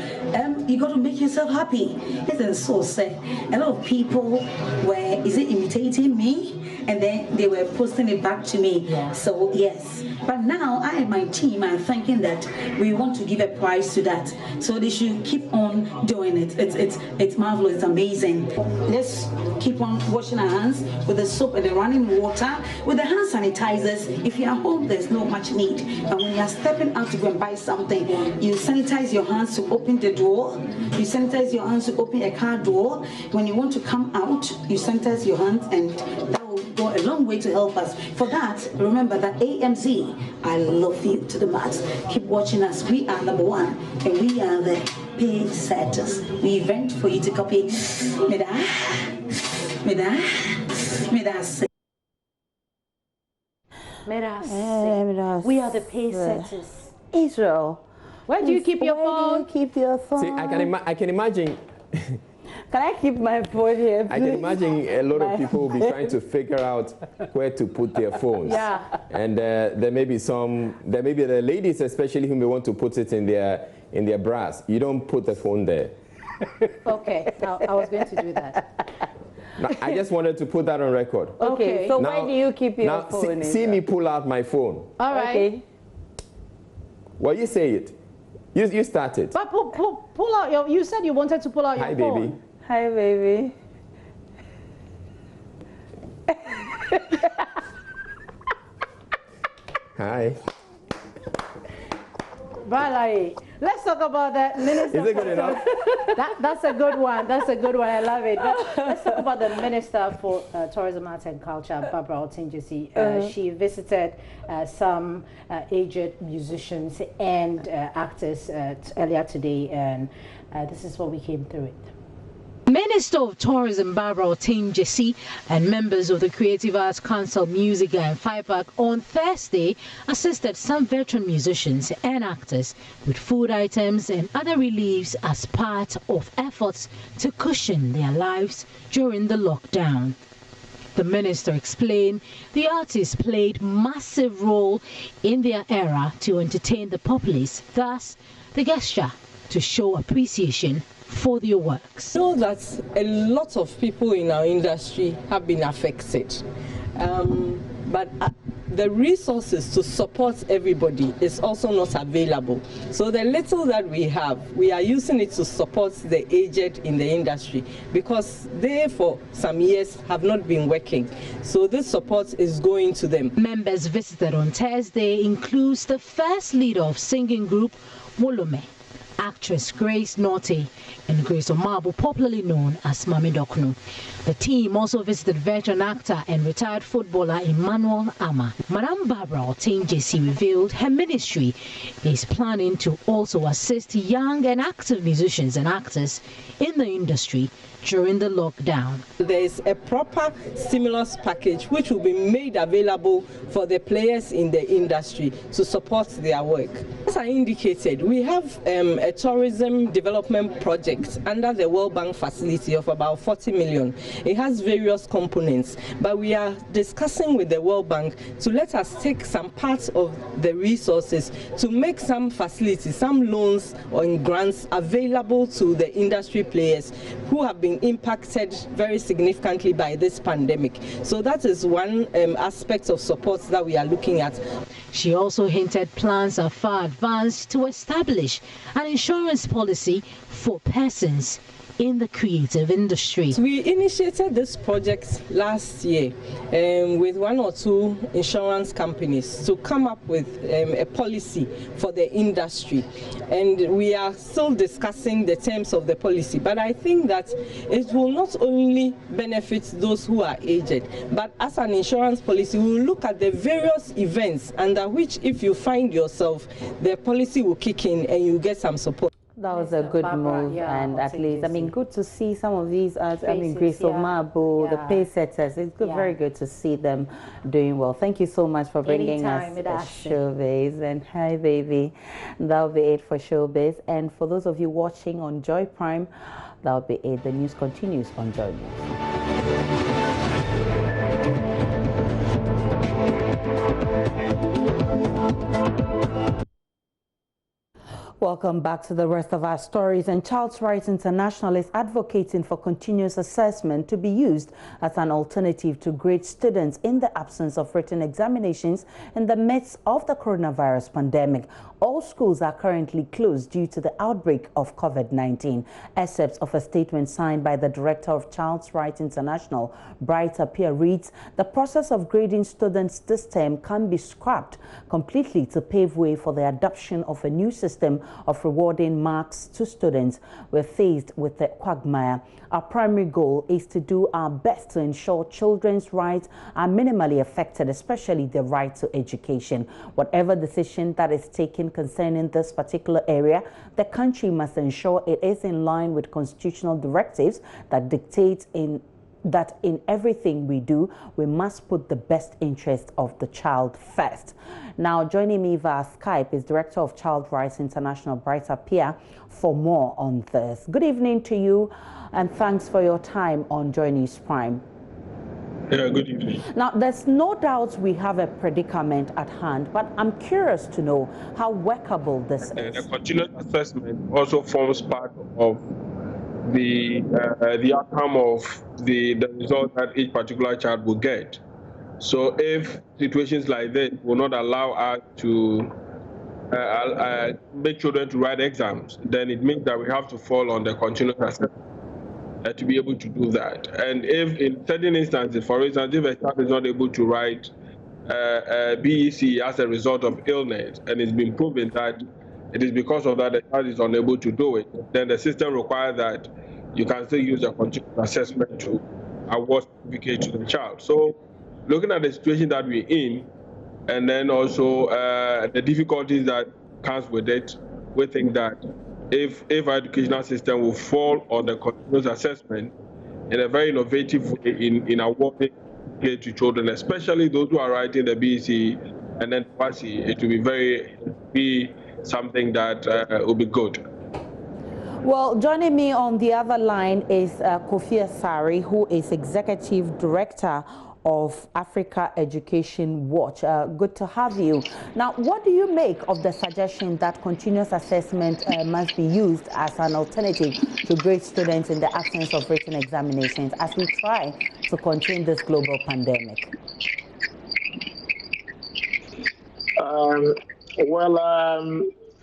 you got to make yourself happy. It's so sad. A lot of people were imitating me, and then they were posting it back to me. Yeah. So yes, but now I and my team are thinking that we want to give a prize to that. So they should keep on doing it. It's marvelous. It's amazing. Let's keep on washing our hands with the soap and the running water, with the hand sanitizers. If you're at home, there's not much need. But when you're stepping out to go and buy something, you sanitize your hands to open the door. You sanitize your hands to open a car door. When you want to come out, you sanitize your hands, and that will go a long way to help us. For that, remember that AMZ, I love you to the max. Keep watching us. We are number one, and we are the paid setters. We event for you to copy. We are the paid setters. Israel. Where do you keep your phone? Keep your phone. See, I can imagine. Can I keep my phone here, please? I can imagine a lot of people will be trying to figure out where to put their phones. Yeah. And there may be the ladies especially who may want to put it in their bras. You don't put the phone there. Okay, I was going to do that. Now, I just wanted to put that on record. Okay, so now, where do you keep your phone? See me pull out my phone. All right. Okay. Well, you say it. You start it. But pull out your. You said you wanted to pull out your phone. Hi, baby. Hi, baby. Hi. Valerie, let's talk about that Minister. Is it good enough? That's a good one. That's a good one. I love it. But let's talk about the Minister for Tourism, Arts and Culture, Barbara Otingyesi. She visited some aged musicians and actors earlier today, and this is what we came through it. Minister of Tourism Barbara Otingyesi and members of the Creative Arts Council Musica and FIPAC on Thursday assisted some veteran musicians and actors with food items and other reliefs as part of efforts to cushion their lives during the lockdown. The minister explained the artists played massive role in their era to entertain the populace, thus the gesture to show appreciation for their works. I know that a lot of people in our industry have been affected, but the resources to support everybody is also not available. So the little that we have, we are using it to support the aged in the industry because they for some years have not been working. So this support is going to them. Members visited on Thursday includes the first leader of singing group Wolome, actress Grace Norte, and Grace Omabo, popularly known as Mami Dokno. The team also visited veteran actor and retired footballer Emmanuel Ama. Madam Barbara Otingyesi revealed her ministry is planning to also assist young and active musicians and actors in the industry during the lockdown. There is a proper stimulus package which will be made available for the players in the industry to support their work. As I indicated, we have a tourism development project under the World Bank facility of about 40 million. It has various components, but we are discussing with the World Bank to let us take some parts of the resources to make some facilities, some loans or grants available to the industry players who have been impacted very significantly by this pandemic. So that is one aspect of support that we are looking at. She also hinted plans are far advanced to establish an insurance policy for persons in the creative industry. We initiated this project last year with one or two insurance companies to come up with a policy for the industry, and we are still discussing the terms of the policy, but I think that it will not only benefit those who are aged, but as an insurance policy we will look at the various events under which if you find yourself, the policy will kick in and you get some support. That was a good move, and at least, I mean, good to see some of these, Grace Omabo, the pace setters. It's good, very good to see them doing well. Thank you so much for bringing us Showbiz. And hi, baby. That'll be it for Showbiz. And for those of you watching on Joy Prime, that'll be it. The news continues on Joy News. Welcome back to the rest of our stories. And Child's Rights International is advocating for continuous assessment to be used as an alternative to grade students in the absence of written examinations in the midst of the coronavirus pandemic. All schools are currently closed due to the outbreak of COVID-19. Excerpts of a statement signed by the director of Child's Rights International, Bright Appiah, reads, "The process of grading students this term can be scrapped completely to pave way for the adoption of a new system of rewarding marks to students. We're faced with the quagmire. Our primary goal is to do our best to ensure children's rights are minimally affected, especially the right to education. Whatever decision that is taken concerning this particular area, the country must ensure it is in line with constitutional directives that dictate that in everything we do, we must put the best interest of the child first." Now, joining me via Skype is Director of Child Rights International, Bright Appiah, for more on this. Good evening to you, and thanks for your time on Joy News Prime. Yeah, good evening. Now, there's no doubt we have a predicament at hand, but I'm curious to know how workable this is. The continuous assessment also forms part of the outcome of the result that each particular child will get. So if situations like this will not allow us to make children to write exams, then it means that we have to fall on the continuous assessment to be able to do that. And if in certain instances, for instance, if a child is not able to write BEC as a result of illness, and it's been proven that it is because of that the child is unable to do it, then the system requires that you can still use a continuous assessment to award certificate to the child. So looking at the situation that we're in, and then also the difficulties that comes with it, we think that if our educational system will fall on the continuous assessment in a very innovative way in awarding to children, especially those who are writing the BEC and then PASI, it will be something that will be good. Well, joining me on the other line is Kofi Asare, who is Executive Director of Africa Education Watch. Good to have you. Now, what do you make of the suggestion that continuous assessment must be used as an alternative to grade students in the absence of written examinations as we try to contain this global pandemic?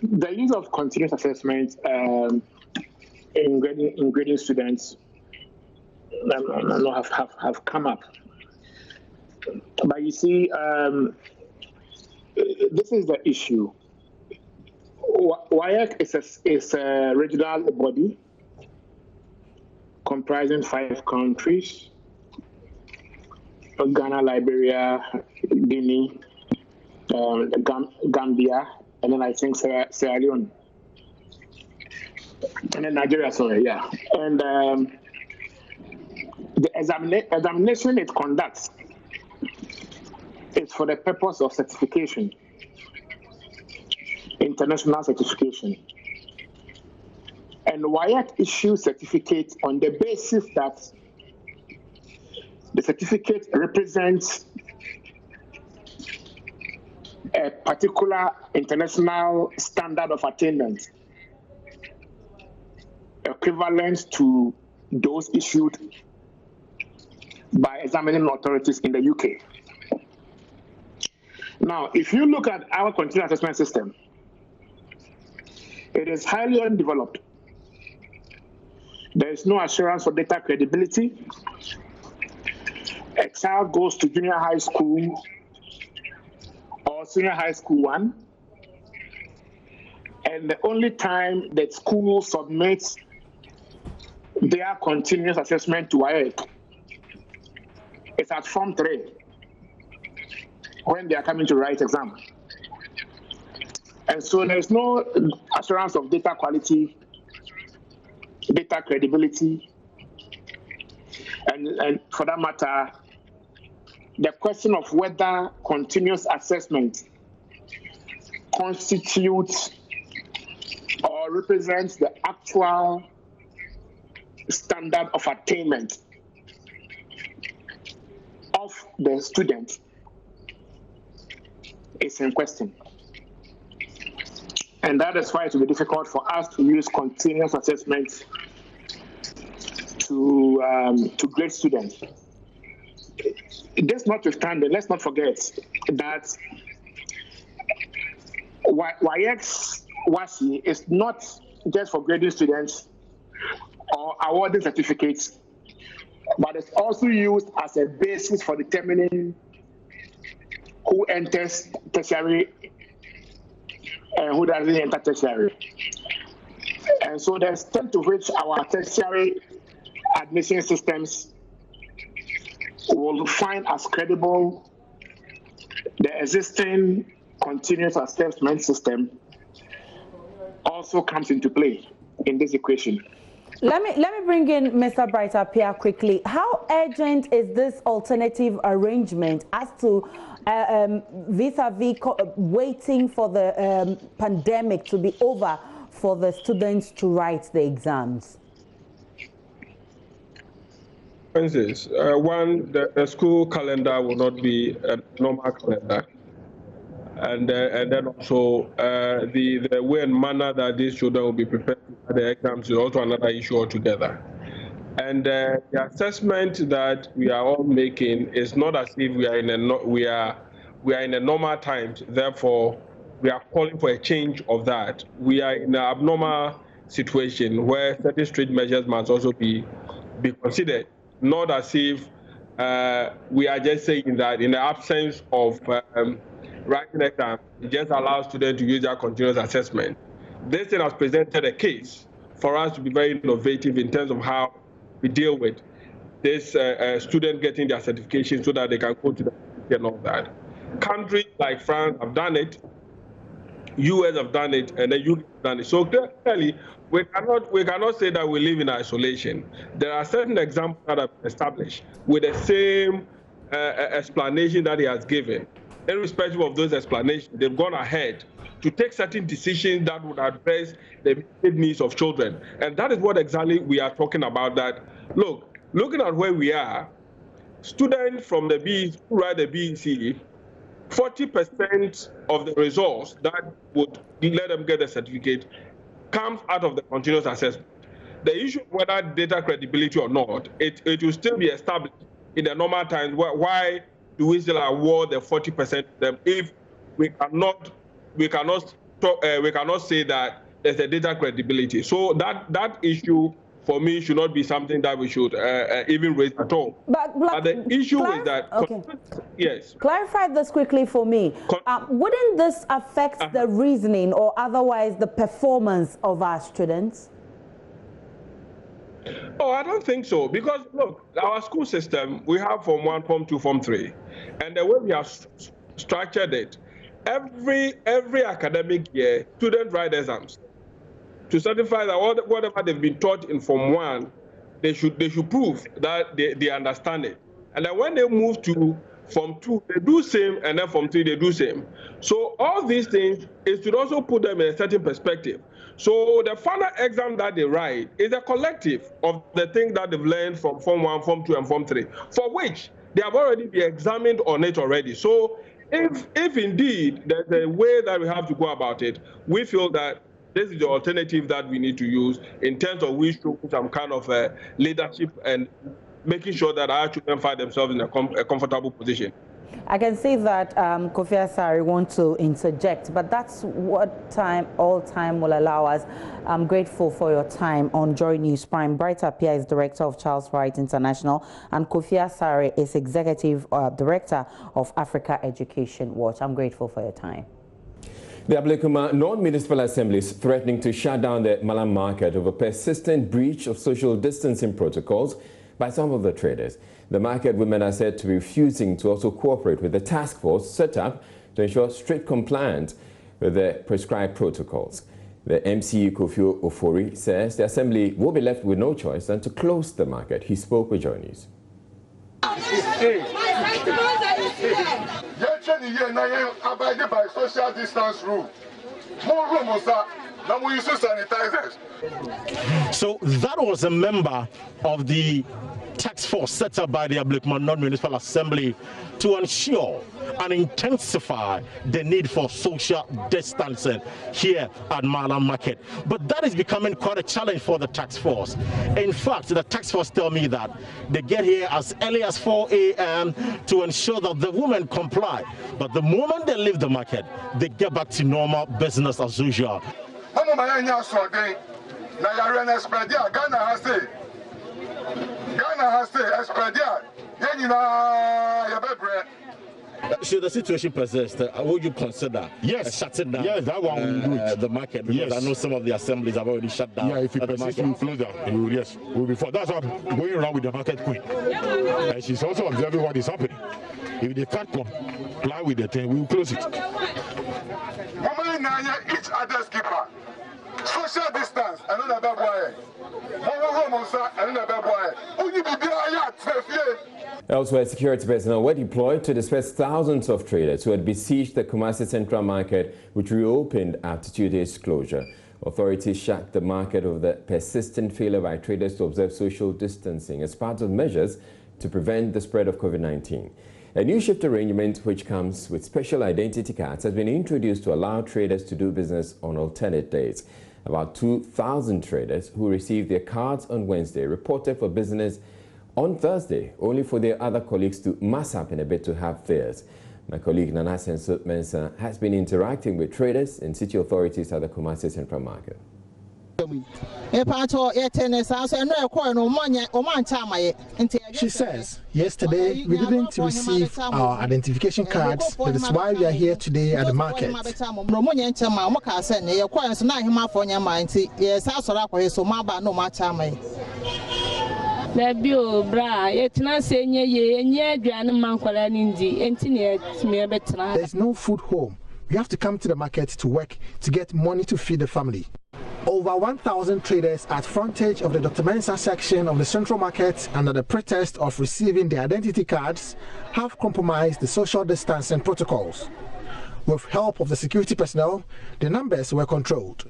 The use of continuous assessment in grading students have come up. But you see, this is the issue. WAEC is a regional body comprising 5 countries: Ghana, Liberia, Guinea, Gambia, and then I think Sierra Leone, and then Nigeria. Sorry, yeah. And the examination it conducts is for the purpose of certification, international certification. And WAEC issues certificate on the basis that the certificate represents a particular international standard of attainment equivalent to those issued by examining authorities in the UK. Now, if you look at our continuous assessment system, it is highly undeveloped. There is no assurance for data credibility. A child goes to junior high school or senior high school 1, and the only time that school submits their continuous assessment to WAEC is at Form 3, when they are coming to write exam. And so there's no assurance of data quality, data credibility, and for that matter, the question of whether continuous assessment constitutes or represents the actual standard of attainment of the student is in question. And that is why it will be difficult for us to use continuous assessment to grade students. This notwithstanding, let's not forget that WAEC's WASI is not just for grading students or awarding certificates, but it's also used as a basis for determining who enters tertiary and who doesn't enter tertiary. And so the extent to which our tertiary admission systems will find as credible the existing continuous assessment system also comes into play in this equation. Let me bring in Mr. Bright Appiah quickly. How urgent is this alternative arrangement as to vis-a-vis waiting for the pandemic to be over for the students to write the exams? Francis, one, the school calendar will not be a normal calendar. And then also the way and manner that these children will be prepared for the exams is also another issue altogether. And the assessment that we are all making is not as if we are in a normal times. Therefore, we are calling for a change of that. We are in an abnormal situation where certain strict measures must also be considered. Not as if we are just saying that in the absence of writing exam, it just allows students to use their continuous assessment. This thing has presented a case for us to be very innovative in terms of how we deal with this student getting their certification so that they can go to the and all that. Countries like France have done it, US have done it, and the UK have done it. So clearly, we cannot say that we live in isolation. There are certain examples that have been established with the same explanation that he has given. Irrespective of those explanations, they've gone ahead to take certain decisions that would address the needs of children. And that is what exactly we are talking about, that, look, looking at where we are, students from the BEC who write the BEC, 40% of the results that would let them get a certificate comes out of the continuous assessment. The issue of whether data credibility or not, it will still be established in the normal times. Why do we still award the 40% to them if we cannot say that there's a data credibility? So that issue for me should not be something that we should even raise at all. But the issue is that, okay. Yes. Clarify this quickly for me. Wouldn't this affect the reasoning or otherwise the performance of our students? Oh, I don't think so. Because look, our school system, we have Form 1, Form 2, Form 3. And the way we have structured it, every academic year, students write exams to certify that whatever they've been taught in Form 1 they should prove that they understand it. And then when they move to Form 2, they do same, and then Form 3, they do same. So all these things is to also put them in a certain perspective. So the final exam that they write is a collective of the things that they've learned from Form 1, Form 2, and Form 3, for which they have already been examined on it already. So if indeed there's a way that we have to go about it, we feel that this is the alternative that we need to use in terms of we show some kind of leadership and making sure that our children find themselves in a comfortable position. I can see that Kofi Asare wants to interject, but that's what all time will allow us. I'm grateful for your time on Joy News Prime. Bright Appiah is Director of Child's Rights International, and Kofi Asare is Executive Director of Africa Education Watch. I'm grateful for your time. The Ablekuma Non-Municipal Assembly is threatening to shut down the Malam market over persistent breach of social distancing protocols by some of the traders. The market women are said to be refusing to also cooperate with the task force set up to ensure strict compliance with the prescribed protocols. The MCE Kofi Ofori says the assembly will be left with no choice than to close the market. He spoke with Joy News. By social distance rule. So that was a member of the task force set up by the Ablekuma Non-Municipal Assembly to ensure and intensify the need for social distancing here at Malam Market. But that is becoming quite a challenge for the task force. In fact, the task force tell me that they get here as early as 4 a.m. to ensure that the women comply. But the moment they leave the market, they get back to normal business as usual. Should the situation persist, would you consider shutting down that one will do it. The market? Because I know some of the assemblies have already shut down. Yeah, if it persists, we'll close down. Yes, we'll be for. That's why I'm going around with the market queen. And she's also observing what is happening. If they can't comply with the thing, we'll close it. Each other's keeper. Social distance, another bad boy. Elsewhere, security personnel were deployed to disperse thousands of traders who had besieged the Kumasi Central Market, which reopened after 2 days closure. Authorities shut the market over the persistent failure by traders to observe social distancing as part of measures to prevent the spread of COVID-19. A new shift arrangement, which comes with special identity cards, has been introduced to allow traders to do business on alternate days. About 2,000 traders who received their cards on Wednesday reported for business on Thursday, only for their other colleagues to mass up in a bid to have theirs. My colleague Nana Senso Mensah has been interacting with traders and city authorities at the Kumasi Central Market. She says, yesterday we didn't receive our identification cards. That is why we are here today at the market. There's no food home. We have to come to the market to work to get money to feed the family. Over 1,000 traders at frontage of the Dr. Mensah section of the Central Market, under the pretext of receiving their identity cards, have compromised the social distancing protocols. With help of the security personnel, the numbers were controlled.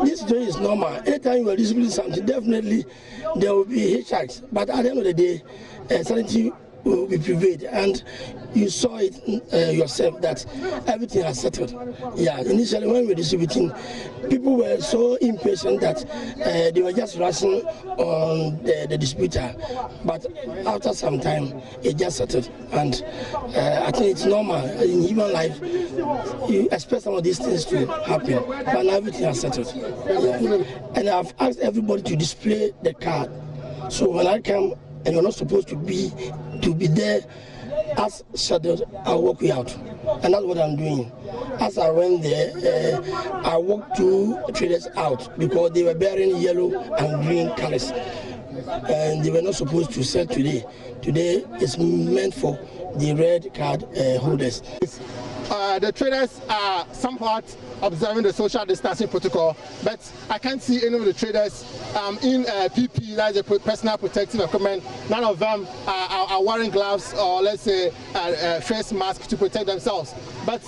This situation is normal. Anytime you are distributing something, definitely there will be hitchhikes. But at the end of the day, sanity will be prevailed, and you saw it yourself that everything has settled. Yeah, initially when we were distributing, people were so impatient that they were just rushing on the distributor. But after some time, it just settled, and I think it's normal in human life. You expect some of these things to happen, but now everything has settled. Yeah. And I've asked everybody to display the card, so when I come and you're not supposed to be there as scheduled, I'll walk you out. And that's what I'm doing. As I went there, I walked 2 traders out because they were bearing yellow and green colors. And they were not supposed to sell today. Today is meant for the red card holders. the traders are somewhat observing the social distancing protocol, but I can't see any of the traders in PPE, that's the personal protective equipment. None of them are wearing gloves or, let's say, face masks to protect themselves. But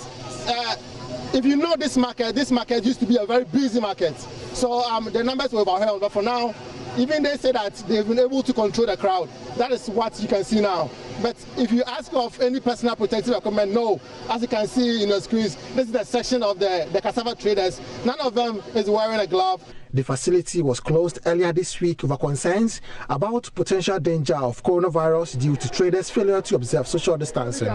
if you know this market used to be a very busy market. So the numbers were overwhelmed, but for now, even they say that they've been able to control the crowd. That is what you can see now. But if you ask of any personal protective equipment, no. As you can see in the screens, this is the section of the cassava traders. None of them is wearing a glove. The facility was closed earlier this week over concerns about potential danger of coronavirus due to traders' failure to observe social distancing.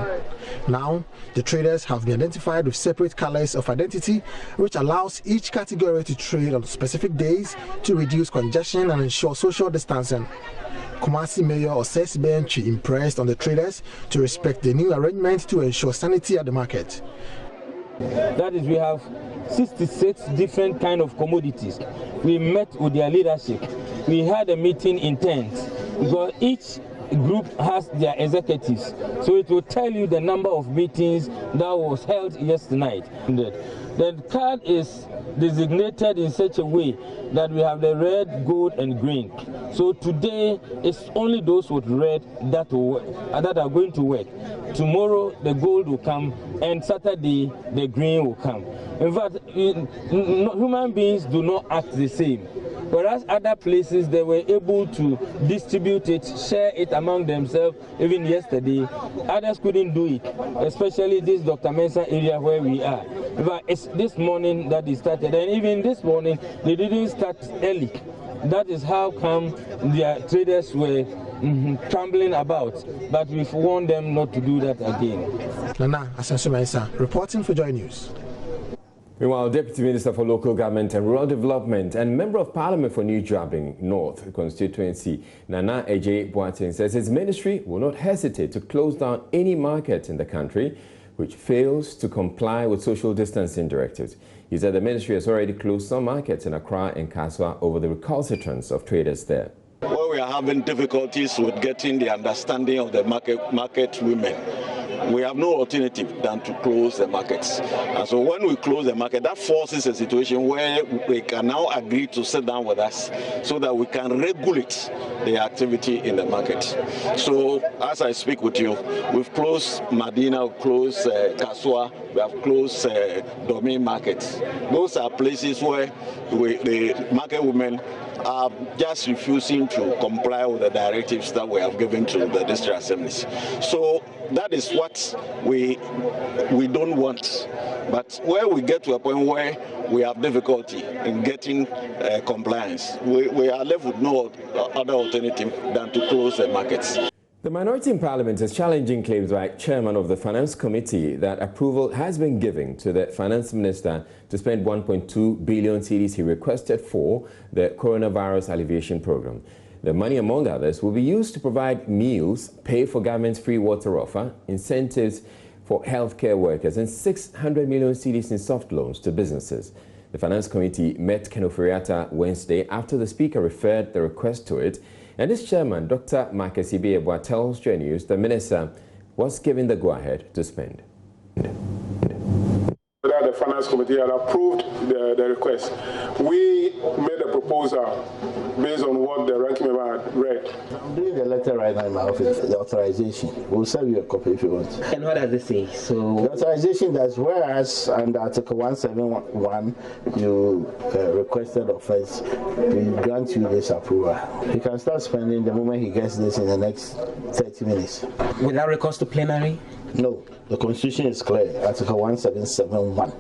Now, the traders have been identified with separate colors of identity, which allows each category to trade on specific days to reduce congestion and ensure social distancing. Kumasi Mayor Osei Benchi impressed on the traders to respect the new arrangement to ensure sanity at the market. That is, we have 66 different kind of commodities. We met with their leadership. We had a meeting in tents because each group has their executives. So it will tell you the number of meetings that was held yesterday night. The card is designated in such a way that we have the red, gold, and green. So today, it's only those with red that are going to work. Tomorrow, the gold will come, and Saturday, the green will come. In fact, human beings do not act the same. Whereas other places, they were able to distribute it, share it among themselves, even yesterday. Others couldn't do it, especially this Dr. Mensah area where we are. But it's this morning that they started, and even this morning, they didn't start early. That is how come their traders were trembling about, but we've warned them not to do that again. Nana Asensu Mensah, reporting for Joy News. Meanwhile, Deputy Minister for Local Government and Rural Development and Member of Parliament for New Jobbing North constituency, Nana Eje Boateng, says his ministry will not hesitate to close down any market in the country which fails to comply with social distancing directives. He said the ministry has already closed some markets in Accra and Kaswa over the recalcitrance of traders there. Well, we are having difficulties with getting the understanding of the market women. We have no alternative than to close the markets. And so when we close the market, that forces a situation where they can now agree to sit down with us so that we can regulate the activity in the market. So as I speak with you, we've closed Medina, we've closed Kaswa, we have closed Domain markets. Those are places where the market women are just refusing to comply with the directives that we have given to the district assemblies. So that is what we don't want. But where we get to a point where we have difficulty in getting compliance, we are left with no other alternative than to close the markets. The minority in Parliament is challenging claims by Chairman of the Finance Committee that approval has been given to the Finance Minister to spend 1.2 billion cedis he requested for the coronavirus alleviation program. The money, among others, will be used to provide meals, pay for government's free water offer, incentives for healthcare workers, and 600 million cedis in soft loans to businesses. The Finance Committee met Ken Ofori-Atta Wednesday after the Speaker referred the request to it. And its chairman, Dr. Marcus Ibiebwa, tells Joy News the minister was given the go-ahead to spend. The Finance Committee had approved the request. We made a proposal based on what the ranking member had read. I'm doing the letter right now in my office, the authorization. We'll send you a copy if you want. And what does it say? So the authorization does, whereas under Article 171, you requested offense, we grant you this approval. You can start spending the moment he gets this in the next 30 minutes. Without recourse to plenary? No, the Constitution is clear, Article 1771.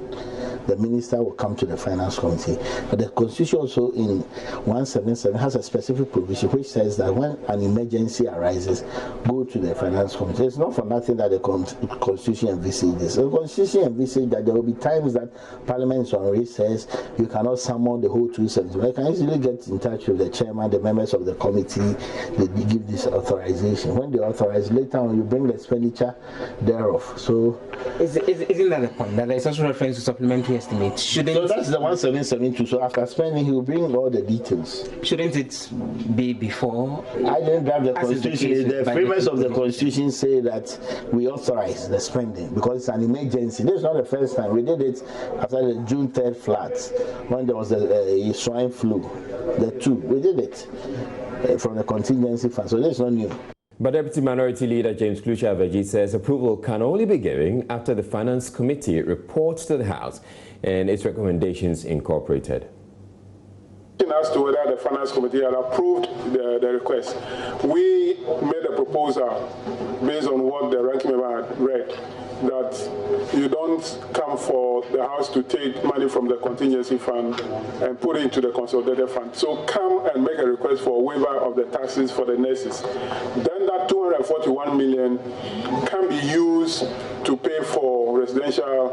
The minister will come to the Finance Committee. But the Constitution also in 177 has a specific provision which says that when an emergency arises, go to the Finance Committee. It's not for nothing that the Constitution envisages. The Constitution envisages that there will be times that Parliament is on recess, you cannot summon the whole 270. You can easily get in touch with the chairman, the members of the committee, they give this authorization. When they authorize, later on you bring the expenditure thereof. So isn't that the point? That there is also reference to supplementary he estimates. So that's the 1772. So after spending, he will bring all the details. Shouldn't it be before? I didn't draft the Constitution. The framers of the Constitution say that we authorize the spending because it's an emergency. This is not the first time. We did it after the June 3rd floods when there was a swine flu. We did it from the contingency fund. So this is not new. But Deputy Minority Leader James Klutsa-Avedzi says approval can only be given after the Finance Committee reports to the House and its recommendations incorporated. As to whether the Finance Committee had approved the request, we made a proposal based on what the ranking member had read, that you don't come for the House to take money from the contingency fund and put it into the consolidated fund. So come and make a request for a waiver of the taxes for the nurses. Then that 241 million can be used to pay for residential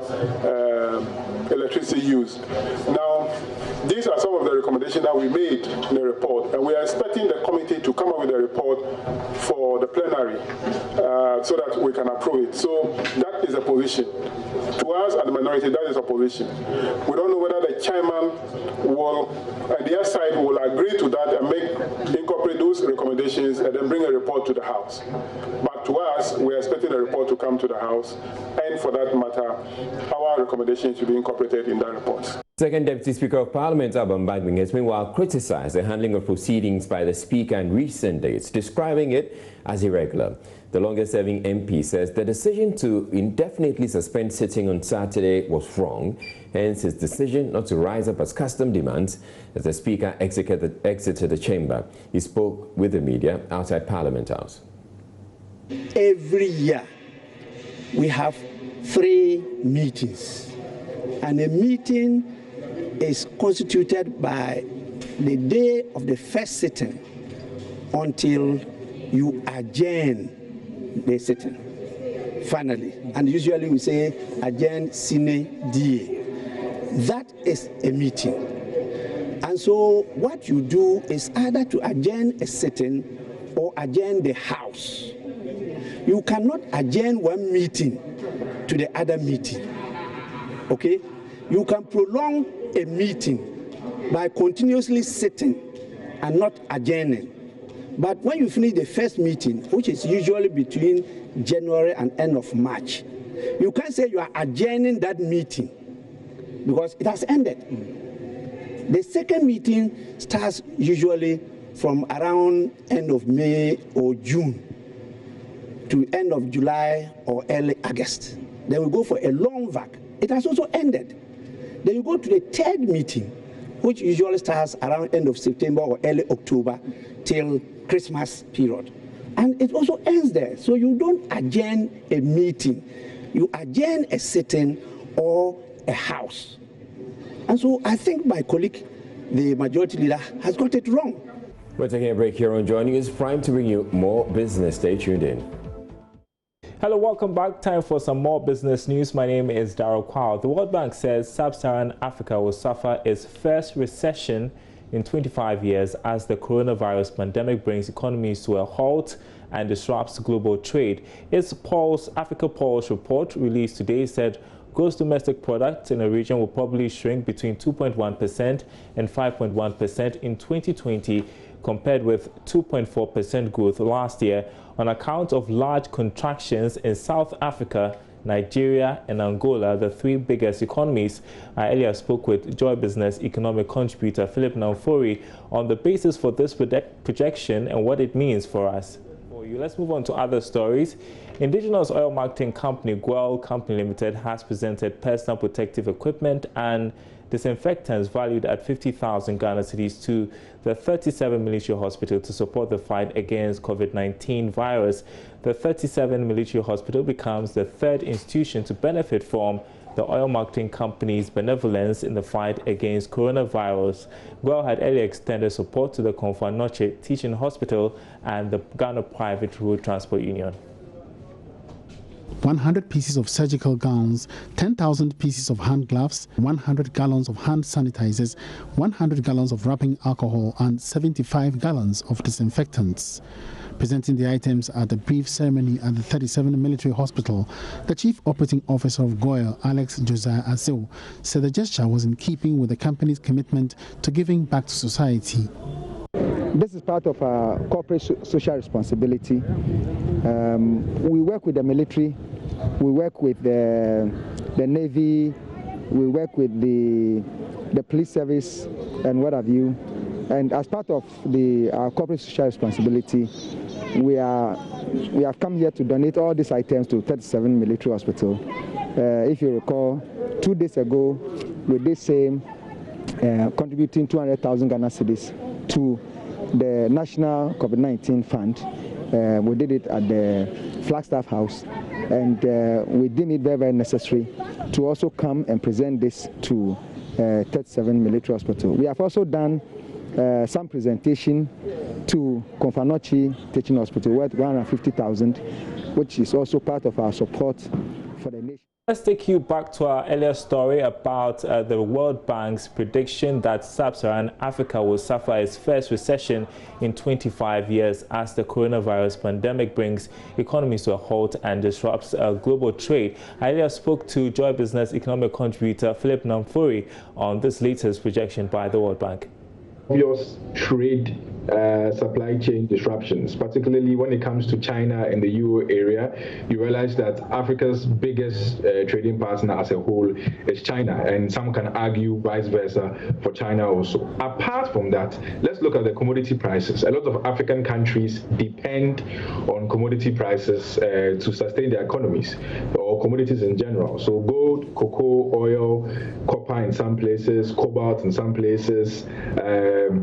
electricity use. Now, these are some of the recommendations that we made in the report, and we are expecting the committee to come up with a report for the plenary so that we can approve it. So that is a position. To us, at the minority, that is a position. We don't know whether the chairman will, and the other side will agree to that and incorporate those recommendations and then bring a report to the House. But to us, we are expecting a report to come to the House, and for that matter, our recommendations should be incorporated in that report. Second Deputy Speaker of Parliament, Alban Bagbin, has meanwhile criticized the handling of proceedings by the Speaker in recent days, describing it as irregular. The longest-serving MP says the decision to indefinitely suspend sitting on Saturday was wrong, hence his decision not to rise up as custom demands as the Speaker exited the chamber. He spoke with the media outside Parliament House. Every year we have 3 meetings, and a meeting is constituted by the day of the first sitting until you adjourn the sitting finally, and usually we say adjourn sine die. That is a meeting, and so what you do is either to adjourn a sitting or adjourn the House. You cannot adjourn one meeting to the other meeting. Okay? You can prolong a meeting by continuously sitting and not adjourning. But when you finish the first meeting, which is usually between January and end of March, you can't say you are adjourning that meeting because it has ended. The second meeting starts usually from around end of May or June to end of July or early August. Then we go for a long vac. It has also ended. Then you go to the third meeting, which usually starts around end of September or early October till Christmas period. And it also ends there. So you don't adjourn a meeting. You adjourn a sitting or a House. And so I think my colleague, the majority leader, has got it wrong. We're taking a break here on Joining Us Prime to bring you more business. Stay tuned in. Hello, welcome back. Time for some more business news. My name is Darryl Kwao. The World Bank says Sub-Saharan Africa will suffer its first recession in 25 years as the coronavirus pandemic brings economies to a halt and disrupts global trade. Its Africa Pulse report released today said gross domestic product in the region will probably shrink between 2.1% and 5.1% in 2020 compared with 2.4% growth last year on account of large contractions in South Africa, Nigeria and Angola, the 3 biggest economies. I earlier spoke with Joy Business economic contributor Philip Namfori on the basis for this projection and what it means for us. Let's move on to other stories. Indigenous oil marketing company Guel Company Limited has presented personal protective equipment and disinfectants valued at 50,000 Ghana cedis to the 37 military hospital to support the fight against COVID-19 virus. The 37 military hospital becomes the 3rd institution to benefit from the oil marketing company's benevolence in the fight against coronavirus. Guel had earlier extended support to the Komfo Anokye Teaching Hospital and the Ghana Private Road Transport Union. 100 pieces of surgical gowns, 10,000 pieces of hand gloves, 100 gallons of hand sanitizers, 100 gallons of wrapping alcohol, and 75 gallons of disinfectants. Presenting the items at the brief ceremony at the 37 Military Hospital, the Chief Operating Officer of GOIL, Alex Josiah Azil, said the gesture was in keeping with the company's commitment to giving back to society. This is part of our corporate social responsibility. We work with the military, we work with the Navy, we work with the police service and what have you. And as part of our corporate social responsibility, we have come here to donate all these items to 37 Military Hospital. If you recall, 2 days ago, with this same contributing 200,000 Ghana cedis to the National COVID-19 Fund. We did it at the Flagstaff House, and we deem it very, very necessary to also come and present this to 37 Military Hospital. We have also done some presentation to Konfanochi Teaching Hospital worth 150,000, which is also part of our support for the nation. Let's take you back to our earlier story about the World Bank's prediction that Sub-Saharan Africa will suffer its first recession in 25 years as the coronavirus pandemic brings economies to a halt and disrupts global trade. I earlier spoke to Joy Business economic contributor Philip Namfuri on this latest projection by the World Bank. Obvious trade supply chain disruptions, particularly when it comes to China and the Euro area. You realize that Africa's biggest trading partner as a whole is China, and some can argue vice versa for China also. Apart from that, let's look at the commodity prices. A lot of African countries depend on commodity prices to sustain their economies, or commodities in general. So gold, cocoa, oil, copper in some places, cobalt in some places,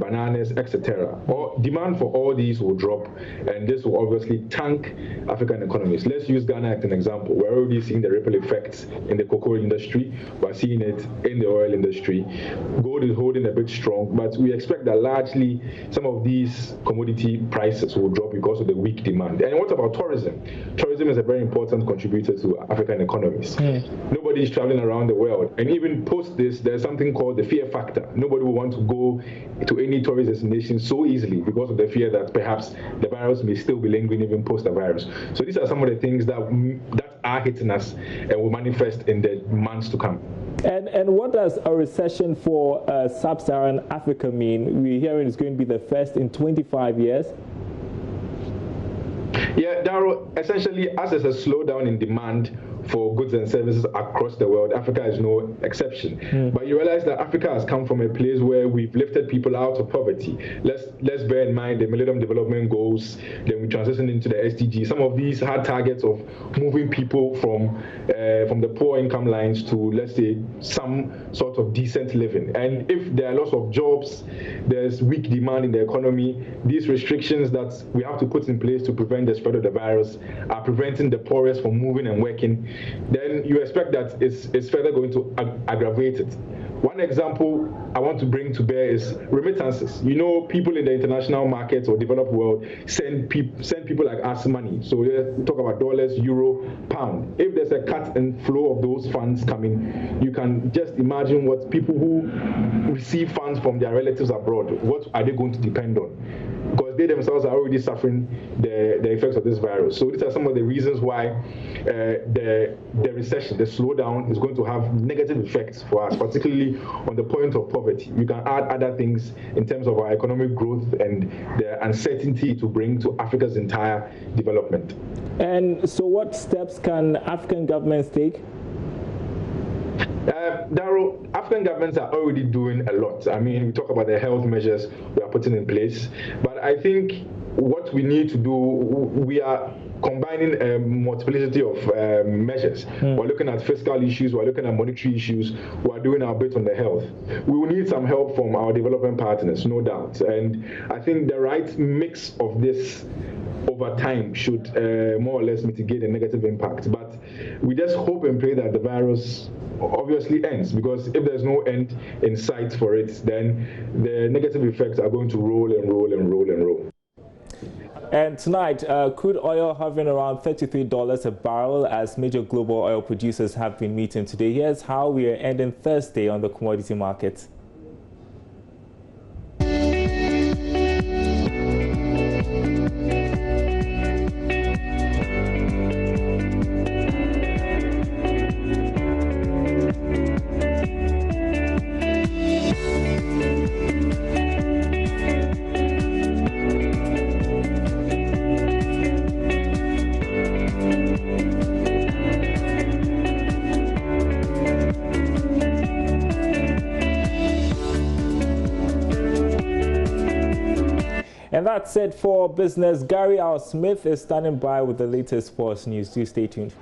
bananas, etc. Demand for all these will drop, and this will obviously tank African economies. Let's use Ghana as an example. We're already seeing the ripple effects in the cocoa industry. We're seeing it in the oil industry. Gold is holding a bit strong, but we expect that largely some of these commodity prices will drop because of the weak demand. And what about tourism? Tourism is a very important contributor to African economies. Nobody is traveling around the world, and even post this, there's something called the fear factor. Nobody will want to go to any tourist destination so easily because of the fear that perhaps the virus may still be lingering even post the virus. So these are some of the things that are hitting us and will manifest in the months to come. And what does a recession for Sub-Saharan Africa mean? We're hearing it's going to be the first in 25 years. Yeah, Daryl, essentially, as there's a slowdown in demand for goods and services across the world, Africa is no exception. But you realize that Africa has come from a place where we've lifted people out of poverty. Let's bear in mind the Millennium Development Goals, then we transitioned into the SDG. Some of these had targets of moving people from the poor income lines to, let's say, some sort of decent living. And if there are lots of jobs, there's weak demand in the economy, these restrictions that we have to put in place to prevent the spread of the virus are preventing the poorest from moving and working. Then you expect that it's further going to aggravate it. One example I want to bring to bear is remittances. You know, people in the international markets or developed world send people like us money. So we talk about dollars, euro, pound. If there's a cut in flow of those funds coming, you can just imagine what people who receive funds from their relatives abroad, what are they going to depend on? Because they themselves are already suffering the effects of this virus. So these are some of the reasons why the recession, the slowdown, is going to have negative effects for us, particularly on the point of poverty. We can add other things in terms of our economic growth and the uncertainty to bring to Africa's entire development. And so what steps can African governments take? Daryl, African governments are already doing a lot. I mean, we talk about the health measures we are putting in place, but I think what we need to do, we are combining a multiplicity of measures. We're looking at fiscal issues, we're looking at monetary issues, we're doing our bit on the health. We will need some help from our development partners, no doubt. And I think the right mix of this over time should more or less mitigate the negative impact. But we just hope and pray that the virus obviously ends, because if there's no end in sight for it, then the negative effects are going to roll and roll and roll and roll. And tonight, crude oil hovering around $33 a barrel as major global oil producers have been meeting today. Here's how we are ending Thursday on the commodity market. And that's it for business. Gary Al Smith is standing by with the latest sports news. Do stay tuned.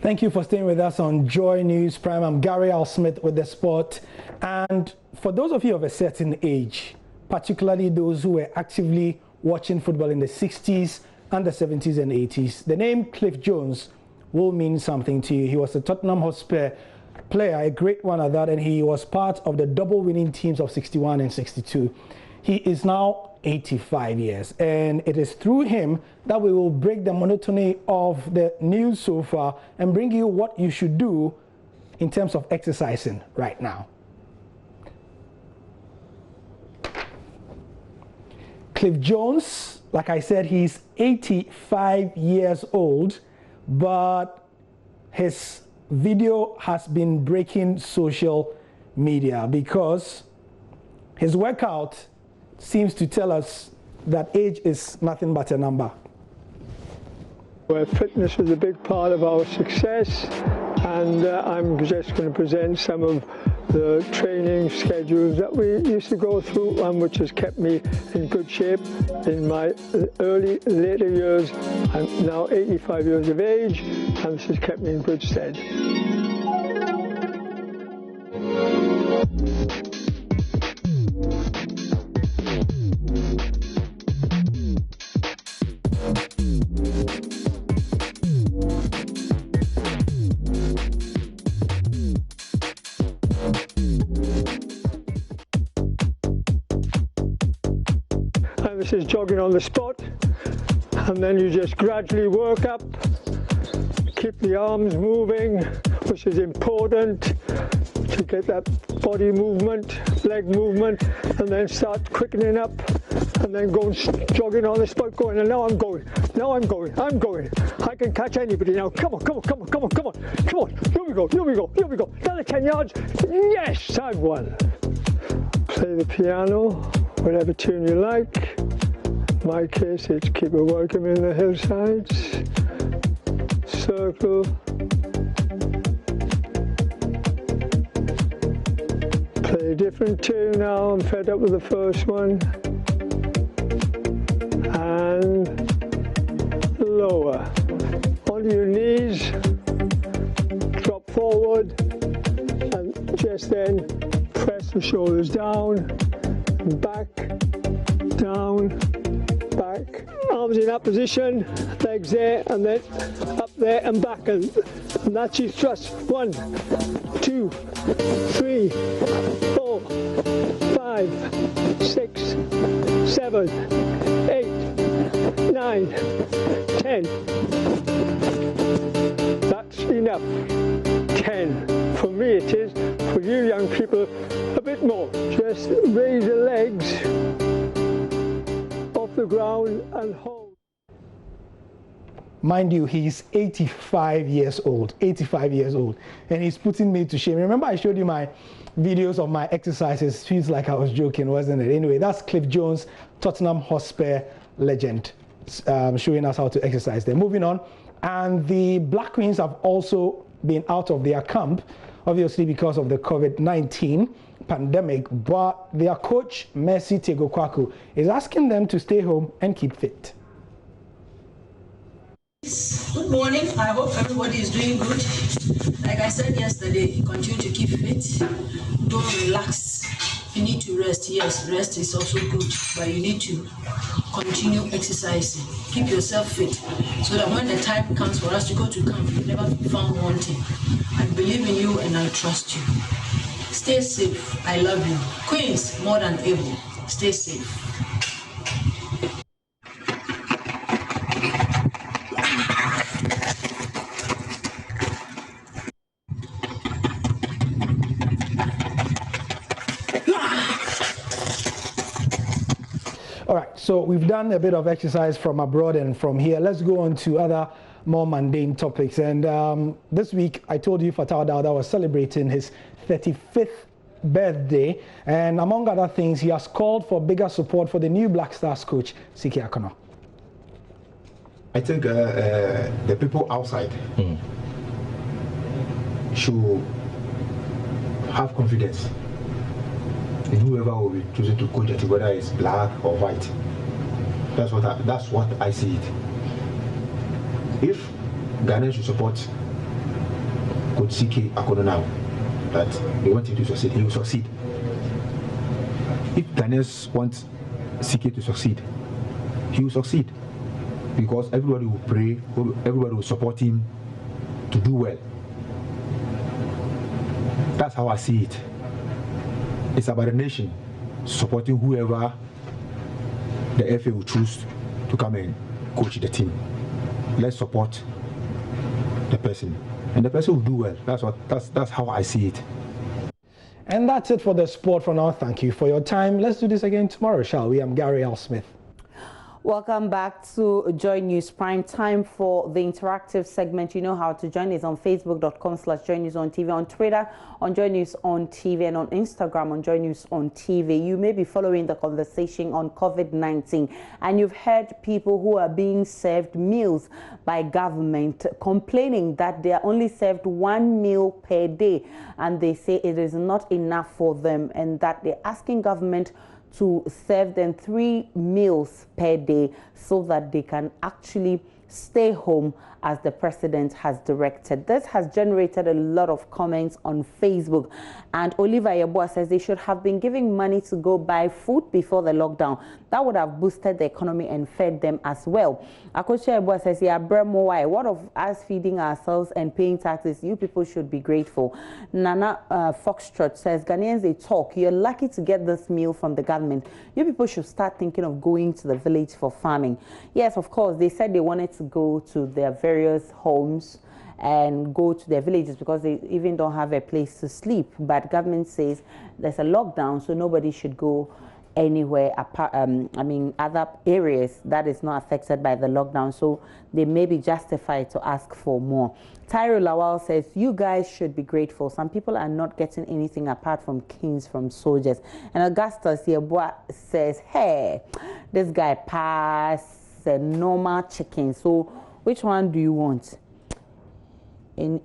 Thank you for staying with us on Joy News Prime. I'm Gary Al Smith with the sport. And for those of you of a certain age, particularly those who were actively watching football in the 60s and the 70s and 80s, the name Cliff Jones will mean something to you. He was a Tottenham Hotspur player, a great one at that, and he was part of the double winning teams of 61 and 62. He is now 85 years, and it is through him that we will break the monotony of the news so far and bring you what you should do in terms of exercising right now. Cliff Jones, like I said, he's 85 years old, but his video has been breaking social media because his workout seems to tell us that age is nothing but a number. Well, fitness is a big part of our success, and I'm just going to present some of the training schedules that we used to go through and which has kept me in good shape in my later years. I'm now 85 years of age, and this has kept me in good stead. This is jogging on the spot, and then you just gradually work up, keep the arms moving, which is important to get that body movement, leg movement, and then start quickening up, and then go jogging on the spot, going, and now I'm going, I can catch anybody now, come on, here we go, another 10 yards, yes, I've won. Play the piano, whatever tune you like. In my case, it's Keep It Welcome in the Hillsides, Circle, play a different tune now, I'm fed up with the first one, and lower, onto your knees, drop forward, and just then press the shoulders down, back, down, back, arms in that position, legs there, and then up there and back, and that's your thrust. 1, 2, 3, 4, 5, 6, 7, 8, 9, 10. That's enough. 10. For me it is. For you young people, a bit more. Just raise the legs off the ground and hold. Mind you, he's 85 years old, and he's putting me to shame. Remember I showed you my videos of my exercises? Feels like I was joking, wasn't it? Anyway, that's Cliff Jones, Tottenham Hotspur legend, showing us how to exercise there. Moving on, and the Black Queens have also been out of their camp, obviously because of the COVID-19 pandemic, but their coach, Mercy Tegokwaku, is asking them to stay home and keep fit. Good morning. I hope everybody is doing good. Like I said yesterday, continue to keep fit. Don't relax. You need to rest. Yes, rest is also good, but you need to continue exercising. Keep yourself fit so that when the time comes for us to go to camp, you'll never be found wanting. I believe in you and I trust you. Stay safe. I love you. Queens, more than able. Stay safe. All right, so we've done a bit of exercise from abroad and from here. Let's go on to other more mundane topics. And this week, I told you Fattah Dawda was celebrating his 35th birthday. And among other things, he has called for bigger support for the new Black Stars coach, Siki Akono. I think the people outside should have confidence in whoever will be choosing to coach, whether it's black or white. That's what I see it. If Ghana should support Coach Siki Akono now, that they want him to succeed, he will succeed. If Ghanaians want Siki to succeed, he will succeed. Because everybody will pray, everybody will support him to do well. That's how I see it. It's about a nation supporting whoever the FA will choose to come and coach the team. Let's support the person, and the person will do well. That's how I see it. And that's it for the sport for now. Thank you for your time. Let's do this again tomorrow, shall we? I'm Gary L. Smith. Welcome back to Joy News Prime Time for the interactive segment. You know how to join us on facebook.com/Joy News on TV, on Twitter on Joy News on TV, and on Instagram on Joy News on TV. You may be following the conversation on COVID-19, and you've heard people who are being served meals by government complaining that they are only served 1 meal per day, and they say it is not enough for them, and that they're asking government to serve them 3 meals per day so that they can actually stay home as the president has directed. This has generated a lot of comments on Facebook, and Oliver Yeboah says they should have been giving money to go buy food before the lockdown. That would have boosted the economy and fed them as well. Akoche Yeboah says, yeah, Bremo, why? What of us feeding ourselves and paying taxes? You people should be grateful. Nana Foxtrot says, Ghanaians, they talk. You're lucky to get this meal from the government. You people should start thinking of going to the village for farming. Yes, of course, they said they wanted to go to their various homes and go to their villages because they even don't have a place to sleep. But government says there's a lockdown, so nobody should go anywhere apart. Other areas that is not affected by the lockdown, so they may be justified to ask for more. Tyro Lawal says, you guys should be grateful. Some people are not getting anything apart from kings from soldiers. And Augustus Yeboah says, hey, this guy passed a normal chicken. So which one do you want? And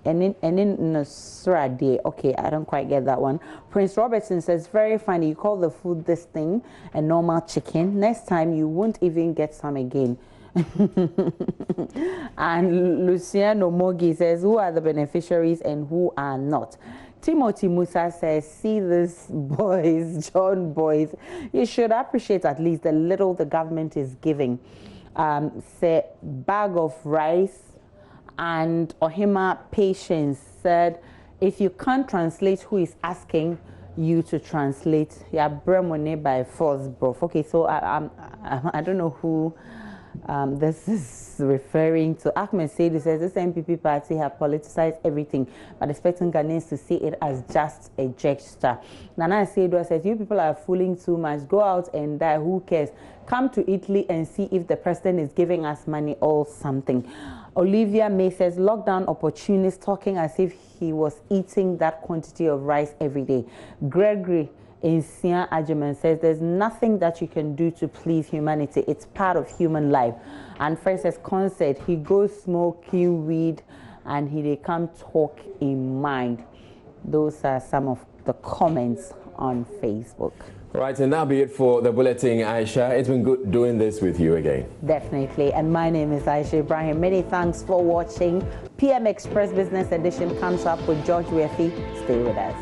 in Nasra Day. Okay, I don't quite get that one. Prince Robertson says, very funny. You call the food this thing a normal chicken. Next time you won't even get some again. And Luciano Mogi says, who are the beneficiaries and who are not? Timothy Musa says, see these boys, John boys, you should appreciate at least the little the government is giving. Say bag of rice. And Ohima Patience said, if you can't translate who is asking you to translate, yeah, Bremone by force, bro. Okay, so I don't know who this is referring to. Ahmed Said says this MPP party have politicized everything, but expecting Ghanaians to see it as just a gesture. Nana Seydoa says, you people are fooling too much. Go out and die. Who cares? Come to Italy and see if the president is giving us money or something. Olivia May says, lockdown opportunist, talking as if he was eating that quantity of rice every day. Gregory in Sian Ajuman says, there's nothing that you can do to please humanity. It's part of human life. And Francis Con said, he goes smoking weed and they come talk in mind. Those are some of the comments on Facebook. Right, and that'll be it for the bulletin, Aisha. It's been good doing this with you again. Definitely. And my name is Aisha Ibrahim. Many thanks for watching. PM Express Business Edition comes up with George Wefi. Stay with us.